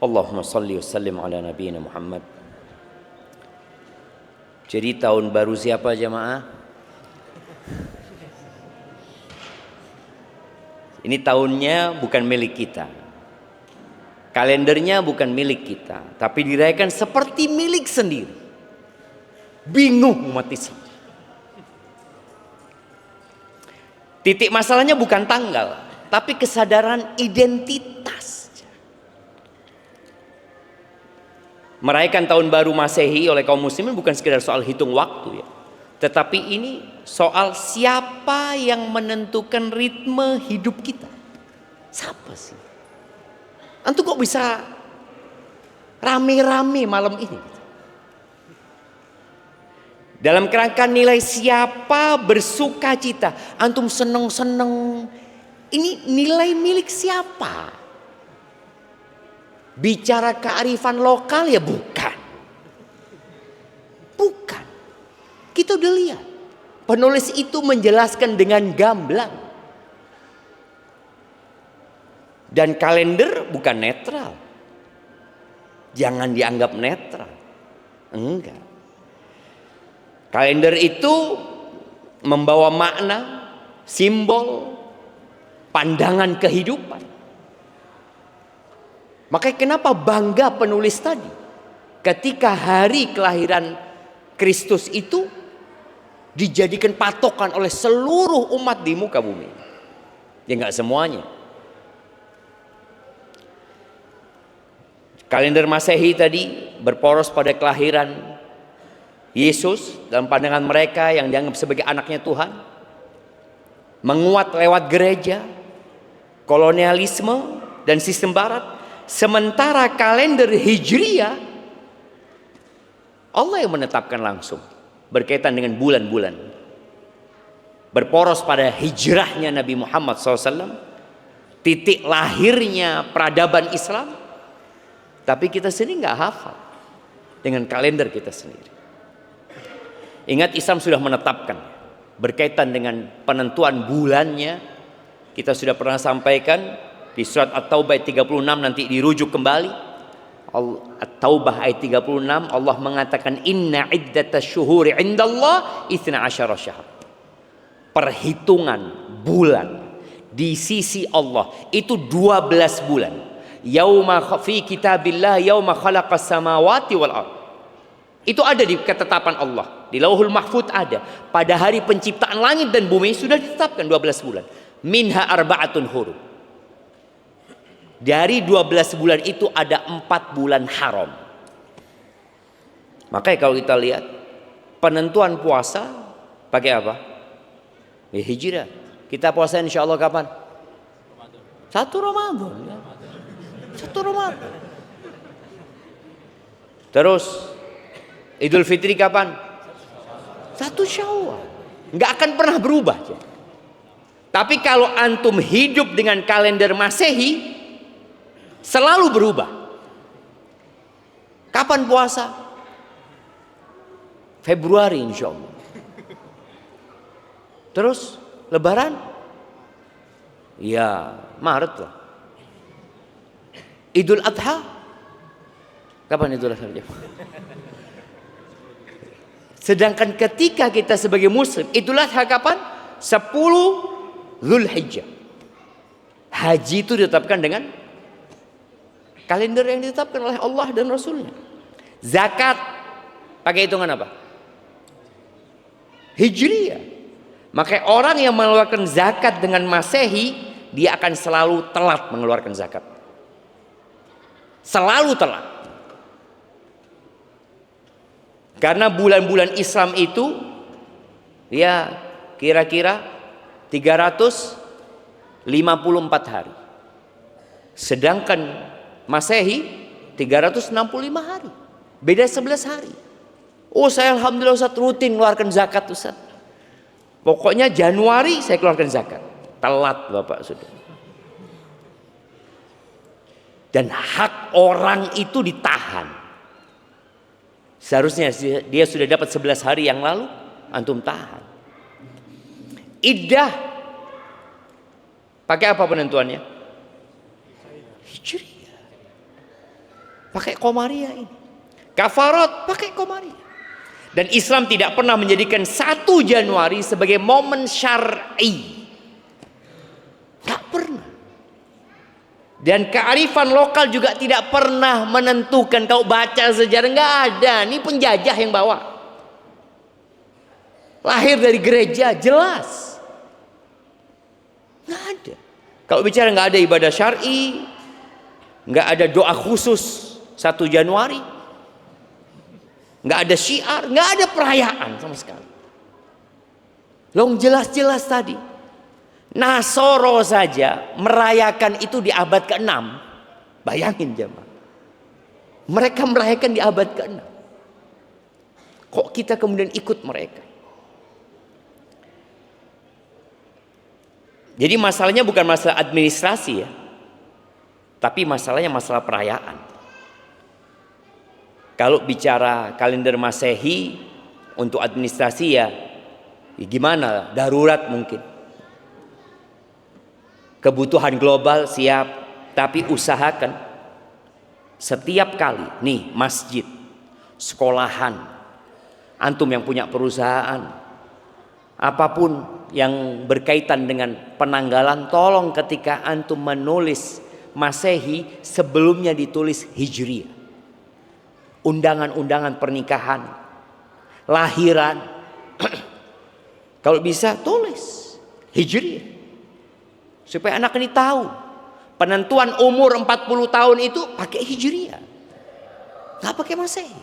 Allahumma salli wa sallim ala nabiyina Muhammad. Jadi tahun baru siapa jamaah? Ini tahunnya bukan milik kita. Kalendernya bukan milik kita, tapi dirayakan seperti milik sendiri. Bingung umat Islam. Titik masalahnya bukan tanggal, tapi kesadaran identitas. Merayakan tahun baru Masehi oleh kaum muslimin bukan sekedar soal hitung waktu ya. Tetapi ini soal siapa yang menentukan ritme hidup kita. Siapa sih? Antum kok bisa rame-rame malam ini? Dalam kerangka nilai siapa bersuka cita. Antum seneng-seneng. Ini nilai milik siapa? Bicara kearifan lokal ya bukan. Bukan. Kita udah lihat. Penulis itu menjelaskan dengan gamblang. Dan kalender bukan netral. Jangan dianggap netral. Enggak. Kalender itu membawa makna, simbol, pandangan kehidupan. Makanya kenapa bangga penulis tadi. Ketika hari kelahiran Kristus itu dijadikan patokan oleh seluruh umat di muka bumi. Ya enggak semuanya. Kalender Masehi tadi berporos pada kelahiran Yesus dalam pandangan mereka yang dianggap sebagai anaknya Tuhan. Menguat lewat gereja, kolonialisme dan sistem barat. Sementara kalender Hijriah Allah yang menetapkan langsung berkaitan dengan bulan-bulan. Berporos pada hijrahnya Nabi Muhammad SAW, titik lahirnya peradaban Islam. Tapi kita sendiri nggak hafal dengan kalender kita sendiri. Ingat Islam sudah menetapkan berkaitan dengan penentuan bulannya. Kita sudah pernah sampaikan di surat At-Taubah ayat 36, nanti dirujuk kembali. At-Taubah ayat 36 Allah mengatakan inna iddatasy syuhuri 'indallah 12 syahr. Perhitungan bulan di sisi Allah itu 12 bulan. Yauma fi kitabillah yauma khalaqas samawati wal ardh. Itu ada di ketetapan Allah. Di Lauhul Mahfuz ada. Pada hari penciptaan langit dan bumi sudah ditetapkan 12 bulan. Minha arba'atun hurum. Dari 12 bulan itu ada 4 bulan haram. Makanya kalau kita lihat penentuan puasa pakai apa? Ya, Hijrah. Kita puasa insya Allah kapan? 1 Ramadan. 1 Ramadan. Terus Idul Fitri kapan? 1 Syawal. Nggak akan pernah berubah. Tapi kalau antum hidup dengan kalender Masehi, selalu berubah. Kapan puasa? Februari insya Allah. Terus Lebaran? Ya Maret lah. Idul Adha? Kapan Idul Adha? Sedangkan ketika kita sebagai muslim, Idul Adha kapan? 10 Zulhijjah. Haji itu ditetapkan dengan kalender yang ditetapkan oleh Allah dan Rasulnya. Zakat pakai hitungan apa? Hijriah. Maka orang yang mengeluarkan zakat dengan Masehi, dia akan selalu telat mengeluarkan zakat. Selalu telat. Karena bulan-bulan Islam itu ya kira-kira 354 hari. Sedangkan Masehi 365 hari. Beda 11 hari. Oh, saya alhamdulillah Ustaz rutin mengeluarkan zakat Ustaz. Pokoknya Januari saya keluarkan zakat. Telat Bapak sudah. Dan hak orang itu ditahan. Seharusnya dia sudah dapat 11 hari yang lalu, antum tahan. Iddah pakai apa penentuannya? Hijriah. Pakai Komariah ini. Kafarat pakai Komariah. Dan Islam tidak pernah menjadikan 1 Januari sebagai momen syar'i. Tak pernah. Dan kearifan lokal juga tidak pernah menentukan. Kau baca sejarah, nggak ada. Ini penjajah yang bawa. Lahir dari gereja, jelas. Nggak ada. Kalau bicara nggak ada ibadah syar'i, nggak ada doa khusus 1 Januari, nggak ada syiar, nggak ada perayaan sama sekali. Long jelas-jelas tadi. Nasoro saja merayakan itu di abad ke-6. Bayangin jemaah. Mereka merayakan di abad ke-6. Kok kita kemudian ikut mereka? Jadi masalahnya bukan masalah administrasi ya. Tapi masalahnya masalah perayaan. Kalau bicara kalender Masehi untuk administrasi ya gimana? Darurat mungkin. Kebutuhan global siap, tapi usahakan setiap kali nih masjid, sekolahan, antum yang punya perusahaan, apapun yang berkaitan dengan penanggalan, tolong ketika antum menulis Masehi sebelumnya ditulis Hijriah. Undangan-undangan pernikahan, lahiran, kalau bisa tulis Hijriah. Supaya anak ini tahu penentuan umur 40 tahun itu pakai Hijriah, nggak pakai Masehi.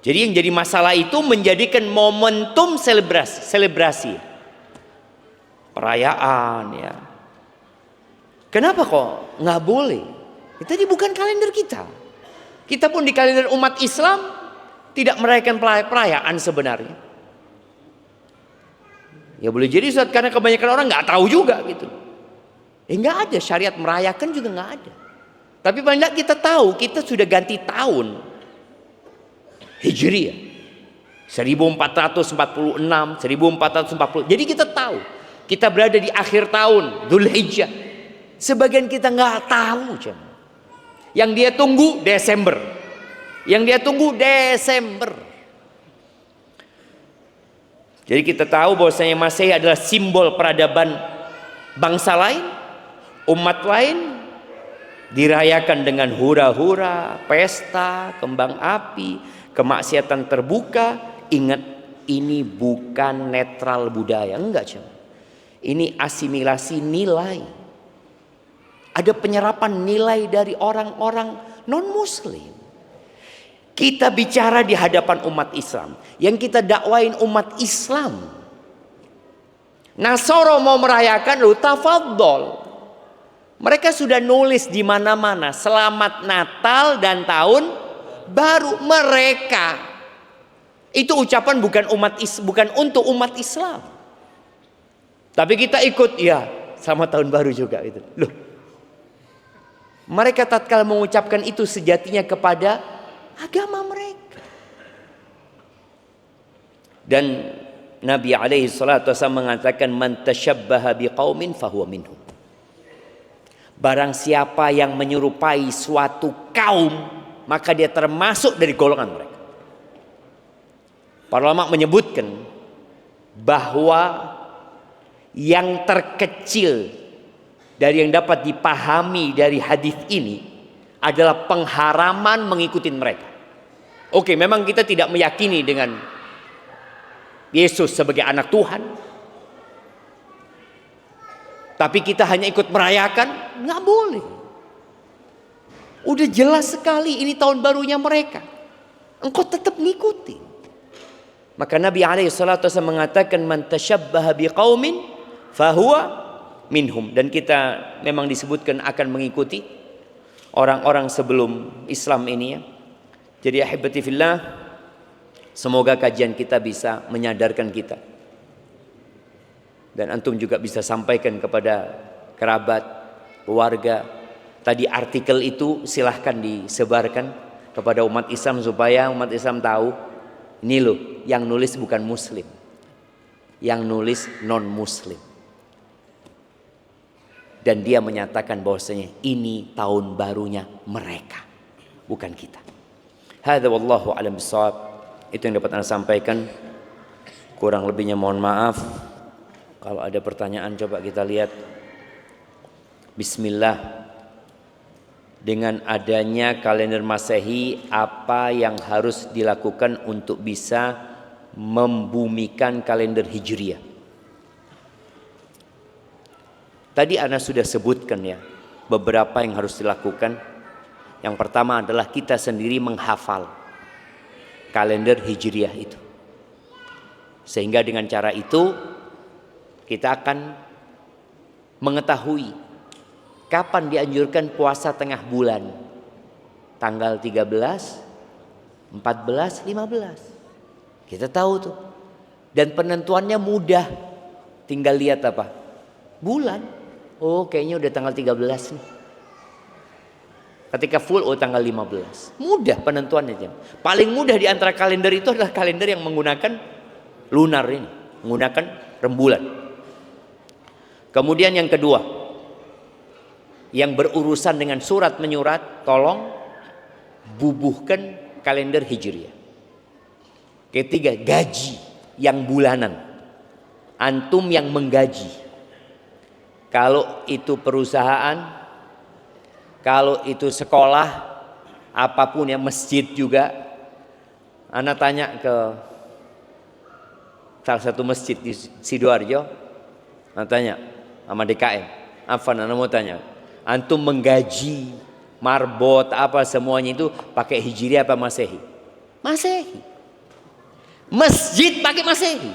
Jadi yang jadi masalah itu menjadikan momentum selebrasi perayaan ya. Kenapa kok nggak boleh? Itu bukan kalender kita. Kita pun di kalender umat Islam tidak merayakan perayaan sebenarnya. Ya boleh jadi Ustaz, karena kebanyakan orang nggak tahu juga gitu. Nggak ada syariat merayakan juga nggak ada. Tapi paling nggak kita tahu kita sudah ganti tahun Hijriah 1446, 1440. Jadi kita tahu kita berada di akhir tahun Dzulhijjah. Sebagian kita nggak tahu jemaah. Yang dia tunggu Desember. Yang dia tunggu Desember. Jadi kita tahu bahwasanya Masehi adalah simbol peradaban bangsa lain, umat lain, dirayakan dengan hura-hura, pesta, kembang api, kemaksiatan terbuka. Ingat, ini bukan netral budaya, enggak cuma. Ini asimilasi nilai. Ada penyerapan nilai dari orang-orang non-muslim. Kita bicara di hadapan umat Islam. Yang kita dakwain umat Islam. Nasoro mau merayakan, lu tafadhol. Mereka sudah nulis di mana-mana selamat Natal dan tahun baru mereka. Itu ucapan bukan untuk umat Islam. Tapi kita ikut, ya, selamat tahun baru juga itu. Loh. Mereka tatkala mengucapkan itu sejatinya kepada agama mereka. Dan Nabi alaihi salatu wasallam mengatakan man tasyabbaha biqaumin fahuwa minhum. Barang siapa yang menyerupai suatu kaum, maka dia termasuk dari golongan mereka. Para ulama menyebutkan bahwa yang terkecil dari yang dapat dipahami dari hadis ini adalah pengharaman mengikuti mereka. Oke, memang kita tidak meyakini dengan Yesus sebagai anak Tuhan, tapi kita hanya ikut merayakan, nggak boleh. Udah jelas sekali ini tahun barunya mereka, engkau tetap ngikuti. Maka Nabi SAW mengatakan man tasyabbaha biqaumin fahuwa minhum. Dan kita memang disebutkan akan mengikuti orang-orang sebelum Islam ini ya. Jadi ahibati fillah, semoga kajian kita bisa menyadarkan kita. Dan antum juga bisa sampaikan kepada kerabat, keluarga. Tadi artikel itu silahkan disebarkan kepada umat Islam supaya umat Islam tahu, ini loh yang nulis bukan muslim, yang nulis non muslim. Dan dia menyatakan bahwasanya ini tahun barunya mereka, bukan kita. Hadza wallahu a'lam bissawab. Itu yang dapat Anda sampaikan. Kurang lebihnya mohon maaf. Kalau ada pertanyaan coba kita lihat. Bismillah. Dengan adanya kalender Masehi, apa yang harus dilakukan untuk bisa membumikan kalender Hijriah? Tadi Anda sudah sebutkan ya, beberapa yang harus dilakukan. Yang pertama adalah kita sendiri menghafal kalender Hijriah itu. Sehingga dengan cara itu kita akan mengetahui kapan dianjurkan puasa tengah bulan. Tanggal 13, 14, 15. Kita tahu tuh. Dan penentuannya mudah. Tinggal lihat apa? Bulan. Oh kayaknya udah tanggal 13 nih. Ketika full tanggal 15. Mudah penentuannya. Paling mudah di antara kalender itu adalah kalender yang menggunakan lunar ini. Menggunakan rembulan. Kemudian yang kedua. Yang berurusan dengan surat menyurat. Tolong bubuhkan kalender Hijriah. Ketiga, gaji yang bulanan. Antum yang menggaji. Kalau itu perusahaan, kalau itu sekolah, apapun ya, masjid juga. Ana tanya ke salah satu masjid di Sidoarjo, ana tanya sama DKM, Afan, ana mau tanya, antum menggaji marbot apa semuanya itu pakai Hijriah apa Masehi? Masehi. Masjid pakai Masehi.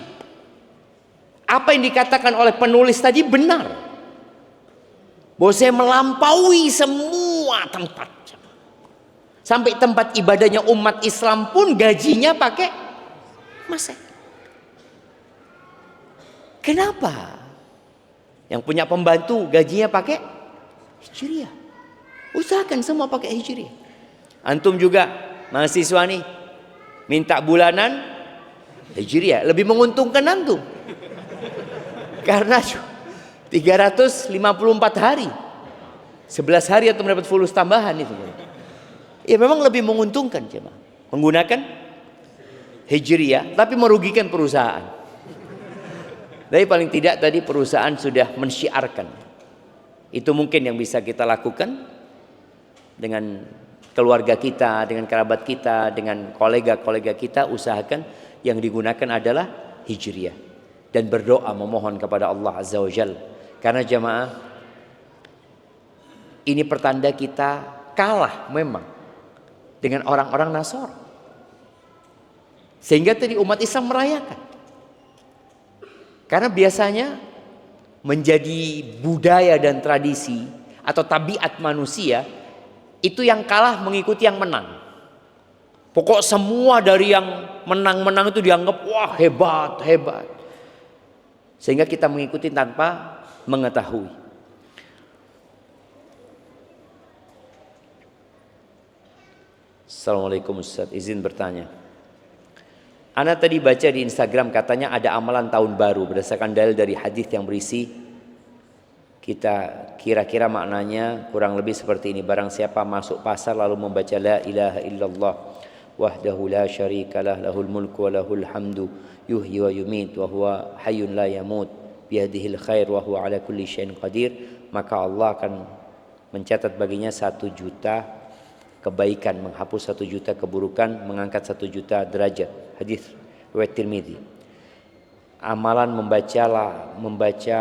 Apa yang dikatakan oleh penulis tadi benar. Bahwa saya melampaui semua tempat. Sampai tempat ibadahnya umat Islam pun gajinya pakai Masehi. Kenapa? Yang punya pembantu gajinya pakai Hijriah. Usahakan semua pakai Hijriah. Antum juga mahasiswa nih minta bulanan Hijriah, lebih menguntungkan antum. Karena 354 hari 11 hari atau mendapat fulus tambahan itu. Ya memang lebih menguntungkan cuma menggunakan Hijriah, tapi merugikan perusahaan. Tapi paling tidak tadi perusahaan sudah mensyiarkan. Itu mungkin yang bisa kita lakukan dengan keluarga kita, dengan kerabat kita, dengan kolega-kolega kita. Usahakan yang digunakan adalah Hijriah. Dan berdoa memohon kepada Allah Azza wa Jalla. Karena jamaah, ini pertanda kita kalah memang dengan orang-orang Nasara. Sehingga tadi umat Islam merayakan. Karena biasanya menjadi budaya dan tradisi atau tabiat manusia, itu yang kalah mengikuti yang menang. Pokok semua dari yang menang-menang itu dianggap wah hebat, hebat. Sehingga kita mengikuti tanpa mengetahui. Assalamualaikum Ustaz, izin bertanya. Ana tadi baca di Instagram katanya ada amalan tahun baru berdasarkan dalil dari hadis yang berisi kita kira-kira maknanya kurang lebih seperti ini. Barang siapa masuk pasar lalu membaca la ilaha illallah wahdahu la syarikalah lahul mulku wa lahul hamdu yuhyi wa yumit wa huwa hayyun la yamut biyadihil khair wa huwa ala kulli syai'in qadir, maka Allah akan mencatat baginya 1 juta kebaikan, menghapus 1 juta keburukan, mengangkat 1 juta derajat. Hadis riwayat Tirmidzi. Amalan membaca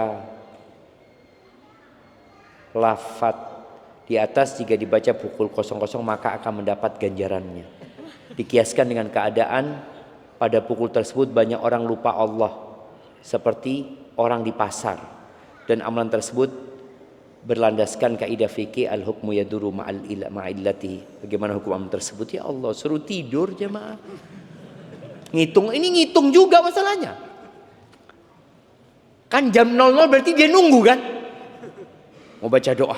lafaz di atas jika dibaca pukul 00 maka akan mendapat ganjarannya. Dikiaskan dengan keadaan pada pukul tersebut banyak orang lupa Allah seperti orang di pasar, dan amalan tersebut berlandaskan kaidah fikih al-hukmu yaduru ma'illati. Bagaimana hukum amalan tersebut? Ya Allah, suruh tidur jemaah. Ngitung juga masalahnya. Kan jam 00 berarti dia nunggu kan? Mau baca doa.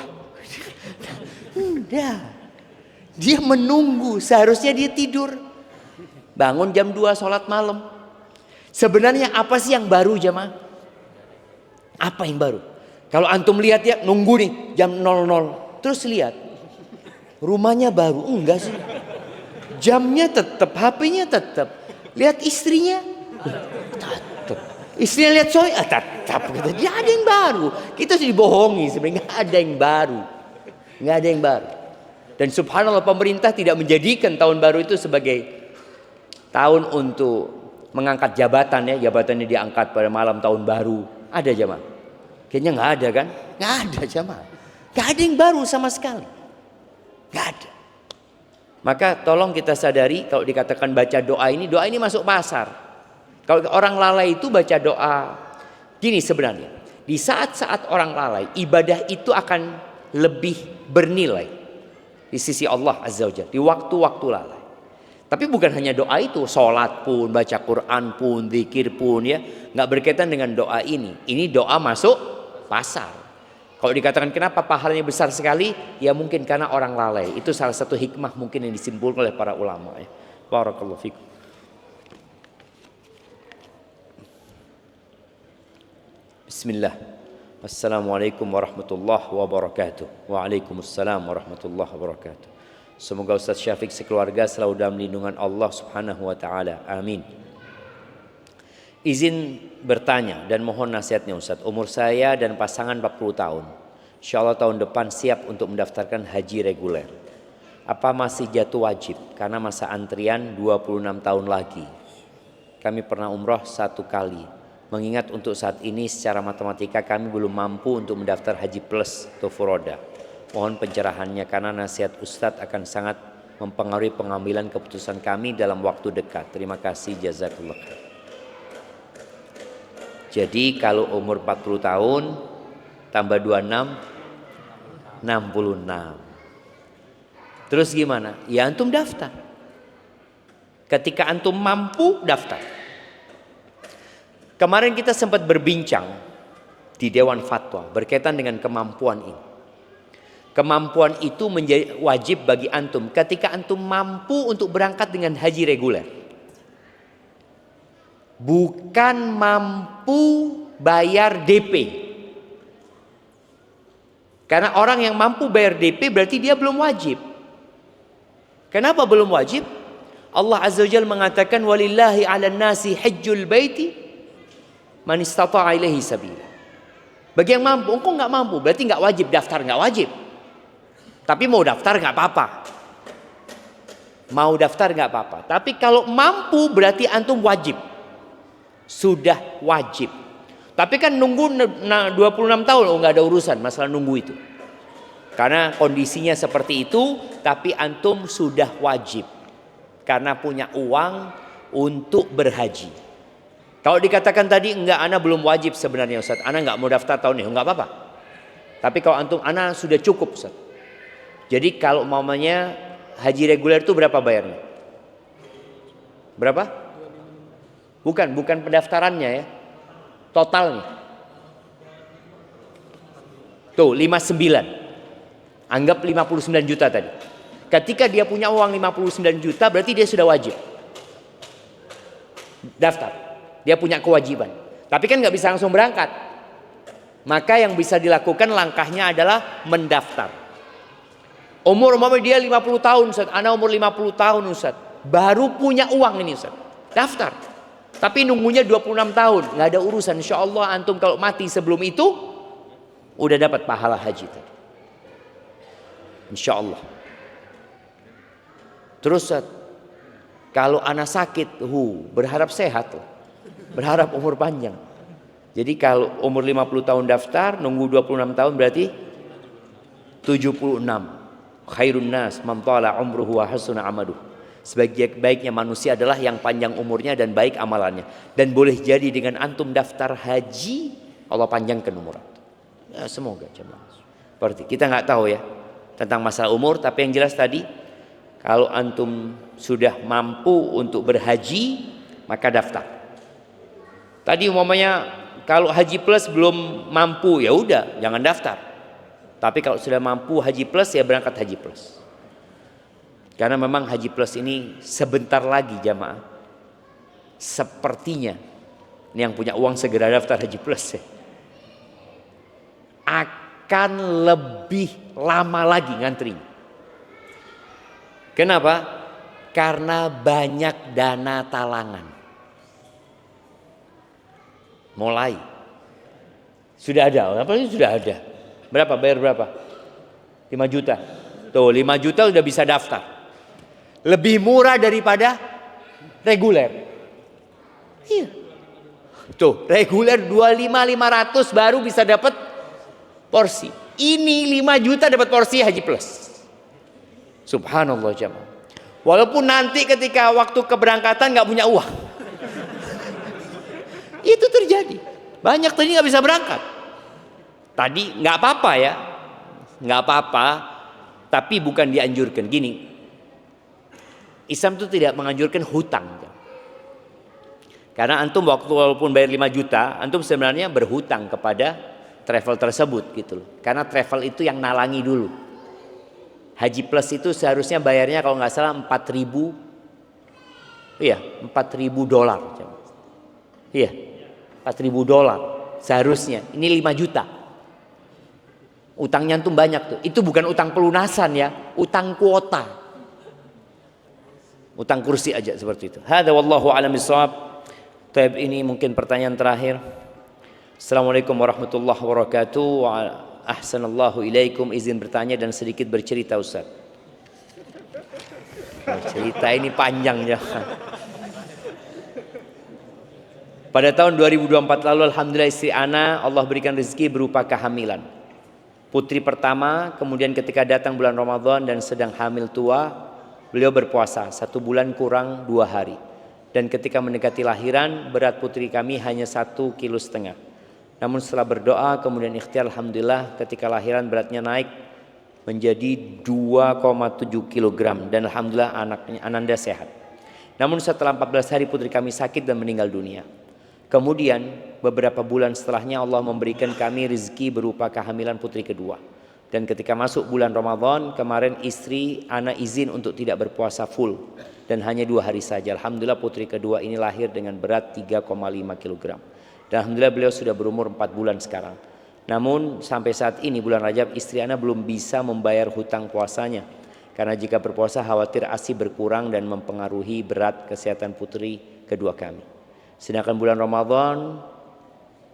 Udah. Dia menunggu, seharusnya dia tidur. Bangun jam 2 sholat malam. Sebenarnya apa sih yang baru jemaah? Apa yang baru? Kalau antum lihat ya, nunggu nih jam 00, terus lihat rumahnya baru, enggak sih. Jamnya tetap, HP-nya tetap. Lihat istrinya, tetap. Istrinya lihat soy, tetap. Dia ada yang baru. Kita sudah dibohongi sebenarnya, nggak ada yang baru, nggak ada yang baru. Dan subhanallah, pemerintah tidak menjadikan tahun baru itu sebagai tahun untuk mengangkat jabatan ya. Jabatannya diangkat pada malam tahun baru. Ada jamaah? Kayaknya nggak ada kan? Nggak ada jamaah. Nggak ada yang baru sama sekali. Nggak ada. Maka tolong kita sadari, kalau dikatakan baca doa ini masuk pasar. Kalau orang lalai itu baca doa, gini sebenarnya, di saat-saat orang lalai, ibadah itu akan lebih bernilai di sisi Allah Azza wa Jalla di waktu-waktu lalai. Tapi bukan hanya doa itu, sholat pun, baca Quran pun, zikir pun ya, nggak berkaitan dengan doa ini. Ini doa masuk pasar. Kalau dikatakan kenapa pahalanya besar sekali, ya mungkin karena orang lalai. Itu salah satu hikmah mungkin yang disimpulkan oleh para ulama ya. Barakallahu fikum. Bismillah. Assalamualaikum warahmatullahi wabarakatuh. Waalaikumsalam warahmatullahi wabarakatuh. Semoga Ustaz Syafiq sekeluarga selalu dalam lindungan Allah Subhanahu wa taala. Amin. Izin bertanya dan mohon nasihatnya Ustaz. Umur saya dan pasangan 40 tahun. Insyaallah tahun depan siap untuk mendaftarkan haji reguler. Apa masih jatuh wajib? Karena masa antrian 26 tahun lagi. Kami pernah umroh 1 kali. Mengingat untuk saat ini secara matematika kami belum mampu untuk mendaftar haji plus atau furoda. Mohon pencerahannya karena nasihat Ustadz akan sangat mempengaruhi pengambilan keputusan kami dalam waktu dekat. Terima kasih, jazakallah. Jadi kalau umur 40 tahun tambah 26 66. Terus gimana? Ya antum daftar. Ketika antum mampu daftar. Kemarin kita sempat berbincang di Dewan Fatwa berkaitan dengan kemampuan ini. Kemampuan itu menjadi wajib bagi antum ketika antum mampu untuk berangkat dengan haji reguler. Bukan mampu bayar DP. Karena orang yang mampu bayar DP berarti dia belum wajib. Kenapa belum wajib? Allah Azza wa Jalla mengatakan walillahi 'alan nasi hajjul baiti man istata'a ilaihi sabila. Bagi yang mampu, engkau nggak mampu berarti nggak wajib daftar, nggak wajib. Tapi mau daftar nggak apa-apa. Mau daftar nggak apa-apa. Tapi kalau mampu berarti antum wajib. Sudah wajib. Tapi kan nunggu 26 tahun, oh nggak ada urusan masalah nunggu itu. Karena kondisinya seperti itu, tapi antum sudah wajib. Karena punya uang untuk berhaji. Kalau dikatakan tadi enggak, ana belum wajib sebenarnya Ustaz. Ana nggak mau daftar tahun ini, enggak apa-apa. Tapi kalau antum, ana sudah cukup Ustaz. Jadi kalau mamanya haji reguler itu berapa bayarnya? Berapa? Bukan pendaftarannya ya. Totalnya. Tuh 59. Anggap 59 juta tadi. Ketika dia punya uang 59 juta berarti dia sudah wajib daftar. Dia punya kewajiban. Tapi kan nggak bisa langsung berangkat. Maka yang bisa dilakukan langkahnya adalah mendaftar. Umur dia 50 tahun Ustaz. Ana umur 50 tahun Ustaz. Baru punya uang ini Ustaz. Daftar. Tapi nunggunya 26 tahun. Nggak ada urusan. Insya Allah antum kalau mati sebelum itu udah dapat pahala haji tadi. Insya Allah. Terus Ustaz, kalau anak sakit, berharap sehat loh. Berharap umur panjang. Jadi kalau umur 50 tahun daftar, nunggu 26 tahun berarti 76. Khairun nas man tala umruhu wa hasuna amaluhu. Sebaik-baiknya manusia adalah yang panjang umurnya dan baik amalannya. Dan boleh jadi dengan antum daftar haji, Allah panjangkan umur antum. Ya, semoga jemaah. Berarti kita nggak tahu ya tentang masalah umur, tapi yang jelas tadi kalau antum sudah mampu untuk berhaji, maka daftar. Tadi umpamanya kalau haji plus belum mampu, ya udah jangan daftar. Tapi kalau sudah mampu haji plus, ya berangkat haji plus. Karena memang haji plus ini sebentar lagi jamaah. Sepertinya ini yang punya uang segera daftar haji plus ya. akan lebih lama lagi ngantri. Kenapa? Karena banyak dana talangan. Mulai. Sudah ada, apalagi sudah ada. Berapa? Bayar berapa? 5 juta. Tuh 5 juta udah bisa daftar. Lebih murah daripada reguler. Iya. Tuh reguler 25.500 baru bisa dapat porsi. Ini 5 juta dapat porsi Haji Plus. Subhanallah jemaah. Walaupun nanti ketika waktu keberangkatan nggak punya uang. Itu terjadi. Banyak tadi nggak bisa berangkat. Tadi nggak apa-apa ya, nggak apa-apa. Tapi bukan dianjurkan. Gini, Islam itu tidak menganjurkan hutang. Karena antum walaupun bayar 5 juta, antum sebenarnya berhutang kepada travel tersebut gitu loh. Karena travel itu yang nalangi dulu. Haji Plus itu seharusnya bayarnya kalau nggak salah 4.000, iya 4.000 dolar. Iya 4.000 dolar seharusnya. Ini 5 juta. Utangnya antum banyak tuh. Itu bukan utang pelunasan ya, utang kuota. Utang kursi aja seperti itu. Hada wallahu a'lam bishawab. Taib, ini mungkin pertanyaan terakhir. Assalamualaikum warahmatullahi wabarakatuh. Ahsanallahu ilaikum. Izin bertanya dan sedikit bercerita Ustaz. Cerita ini panjang ya. Pada tahun 2024 lalu alhamdulillah istri ana Allah berikan rezeki berupa kehamilan. Putri pertama, kemudian ketika datang bulan Ramadan dan sedang hamil tua, beliau berpuasa 1 bulan kurang 2 hari. Dan ketika mendekati lahiran, berat putri kami hanya 1,5 kilo. Namun setelah berdoa, kemudian ikhtiar, alhamdulillah ketika lahiran beratnya naik menjadi 2,7 kilogram. Dan alhamdulillah anaknya Ananda sehat. Namun setelah 14 hari putri kami sakit dan meninggal dunia. Kemudian beberapa bulan setelahnya Allah memberikan kami rezeki berupa kehamilan putri kedua. Dan ketika masuk bulan Ramadan kemarin istri ana izin untuk tidak berpuasa full dan hanya 2 hari saja. Alhamdulillah putri kedua ini lahir dengan berat 3,5 kg. Dan alhamdulillah beliau sudah berumur 4 bulan sekarang. Namun sampai saat ini bulan Rajab istri ana belum bisa membayar hutang puasanya. Karena jika berpuasa khawatir ASI berkurang dan mempengaruhi berat kesehatan putri kedua kami. Sedangkan bulan Ramadan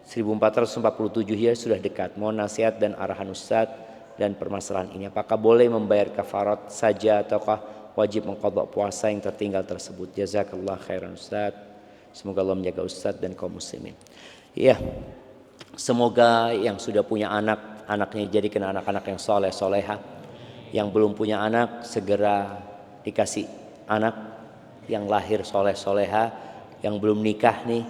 1447 ya sudah dekat. Mohon nasihat dan arahan Ustaz dan permasalahan ini. Apakah boleh membayar kafarat saja ataukah wajib mengqadha puasa yang tertinggal tersebut? Jazakallah khairan Ustaz. Semoga Allah menjaga Ustaz dan kaum muslimin. Iya. Semoga yang sudah punya anak, anaknya jadikan anak-anak yang soleh soleha. Yang belum punya anak segera dikasih anak yang lahir soleh soleha. Yang belum nikah nih,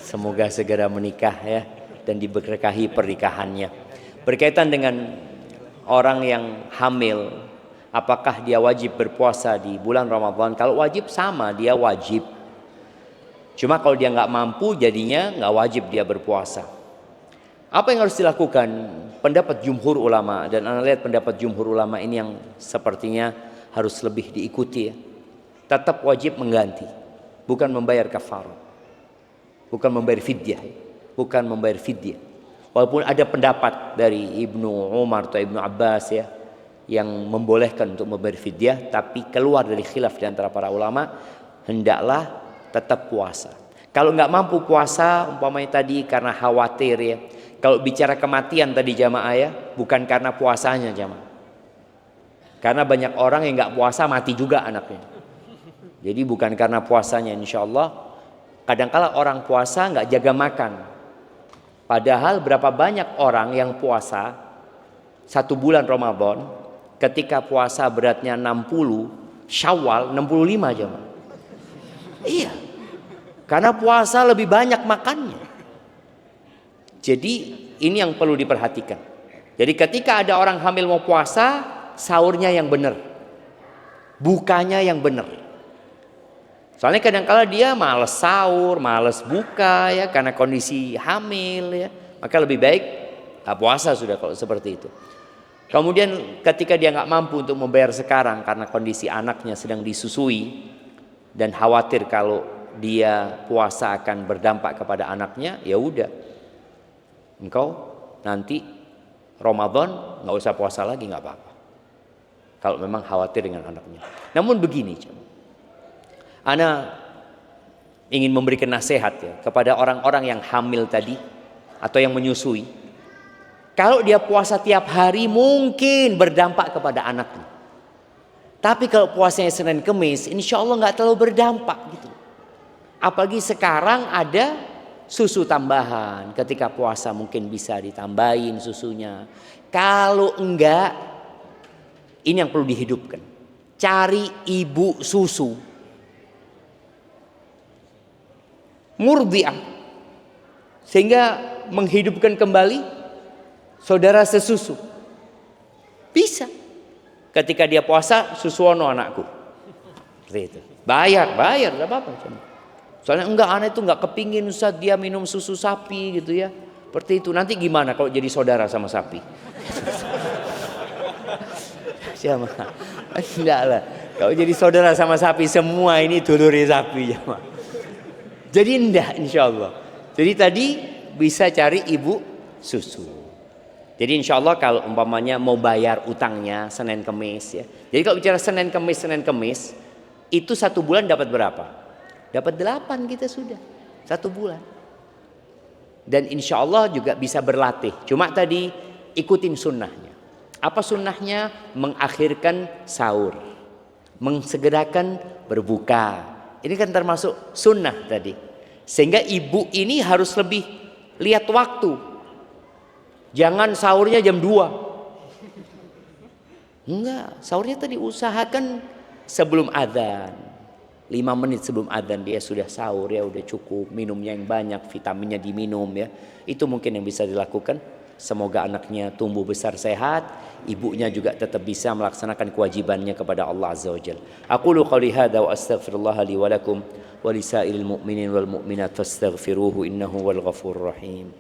semoga segera menikah ya dan diberkahi pernikahannya. Berkaitan dengan orang yang hamil, apakah dia wajib berpuasa di bulan Ramadan? Kalau wajib sama, dia wajib. Cuma kalau dia nggak mampu, jadinya nggak wajib dia berpuasa. Apa yang harus dilakukan? Pendapat jumhur ulama, dan anda lihat pendapat jumhur ulama ini yang sepertinya harus lebih diikuti ya. Tetap wajib mengganti. Bukan membayar kafarah, bukan membayar fidyah, bukan membayar fidyah. Walaupun ada pendapat dari Ibnu Umar atau Ibnu Abbas ya yang membolehkan untuk membayar fidyah, tapi keluar dari khilaf di antara para ulama, hendaklah tetap puasa. Kalau nggak mampu puasa, umpamanya tadi karena khawatir ya. Kalau bicara kematian tadi jamaah ya, bukan karena puasanya jamaah. Karena banyak orang yang nggak puasa mati juga anaknya. Jadi bukan karena puasanya, insya Allah. Kadangkala orang puasa nggak jaga makan. Padahal berapa banyak orang yang puasa 1 bulan Ramadan, ketika puasa beratnya 60, Syawal 65 aja. Iya, karena puasa lebih banyak makannya. Jadi ini yang perlu diperhatikan. Jadi ketika ada orang hamil mau puasa, sahurnya yang benar, bukanya yang benar. Soalnya kadang-kala dia malas sahur, malas buka ya karena kondisi hamil ya. Maka lebih baik puasa sudah kalau seperti itu. Kemudian ketika dia nggak mampu untuk membayar sekarang karena kondisi anaknya sedang disusui dan khawatir kalau dia puasa akan berdampak kepada anaknya, ya udah. Engkau nanti Ramadan nggak usah puasa lagi, nggak apa-apa. Kalau memang khawatir dengan anaknya. Namun begini, ana ingin memberikan nasihat ya kepada orang-orang yang hamil tadi atau yang menyusui. Kalau dia puasa tiap hari mungkin berdampak kepada anaknya. Tapi kalau puasanya Senin Kemis, insya Allah nggak terlalu berdampak gitu. Apalagi sekarang ada susu tambahan. Ketika puasa mungkin bisa ditambahin susunya. Kalau enggak, ini yang perlu dihidupkan. Cari ibu susu. Murdi'ah. Sehingga menghidupkan kembali saudara sesusu. Bisa. Ketika dia puasa, susuono anakku. Seperti itu. Bayar, enggak apa-apa. Soalnya enggak, anak itu enggak kepingin Ustaz dia minum susu sapi gitu ya. Seperti itu. Nanti gimana kalau jadi saudara sama sapi? Siapa? Enggak lah. Kalau jadi saudara sama sapi, semua ini duluri sapi ya. Jadi enggak, insya Allah. Jadi tadi bisa cari ibu susu. Jadi insya Allah kalau umpamanya mau bayar utangnya Senin Kemis ya. Jadi kalau bicara Senin Kemis itu 1 bulan dapat berapa? Dapat 8 kita sudah 1 bulan. Dan insya Allah juga bisa berlatih. Cuma tadi ikutin sunnahnya. Apa sunnahnya? Mengakhirkan sahur, mengsegerakan berbuka. Ini kan termasuk sunnah tadi. Sehingga ibu ini harus lebih lihat waktu. Jangan sahurnya jam 2. Enggak, sahurnya tadi usahakan sebelum adzan. 5 menit sebelum adzan dia sudah sahur ya, udah cukup. Minumnya yang banyak, vitaminnya diminum ya. Itu mungkin yang bisa dilakukan. Semoga anaknya tumbuh besar sehat, ibunya juga tetap bisa melaksanakan kewajibannya kepada Allah Azza wa Jalla. Aqulu qouli hadza wa astaghfirullah li wa lakum wa lisairil mu'minin wal mu'minat fastaghfiruhu innahu wal ghafurur rahim.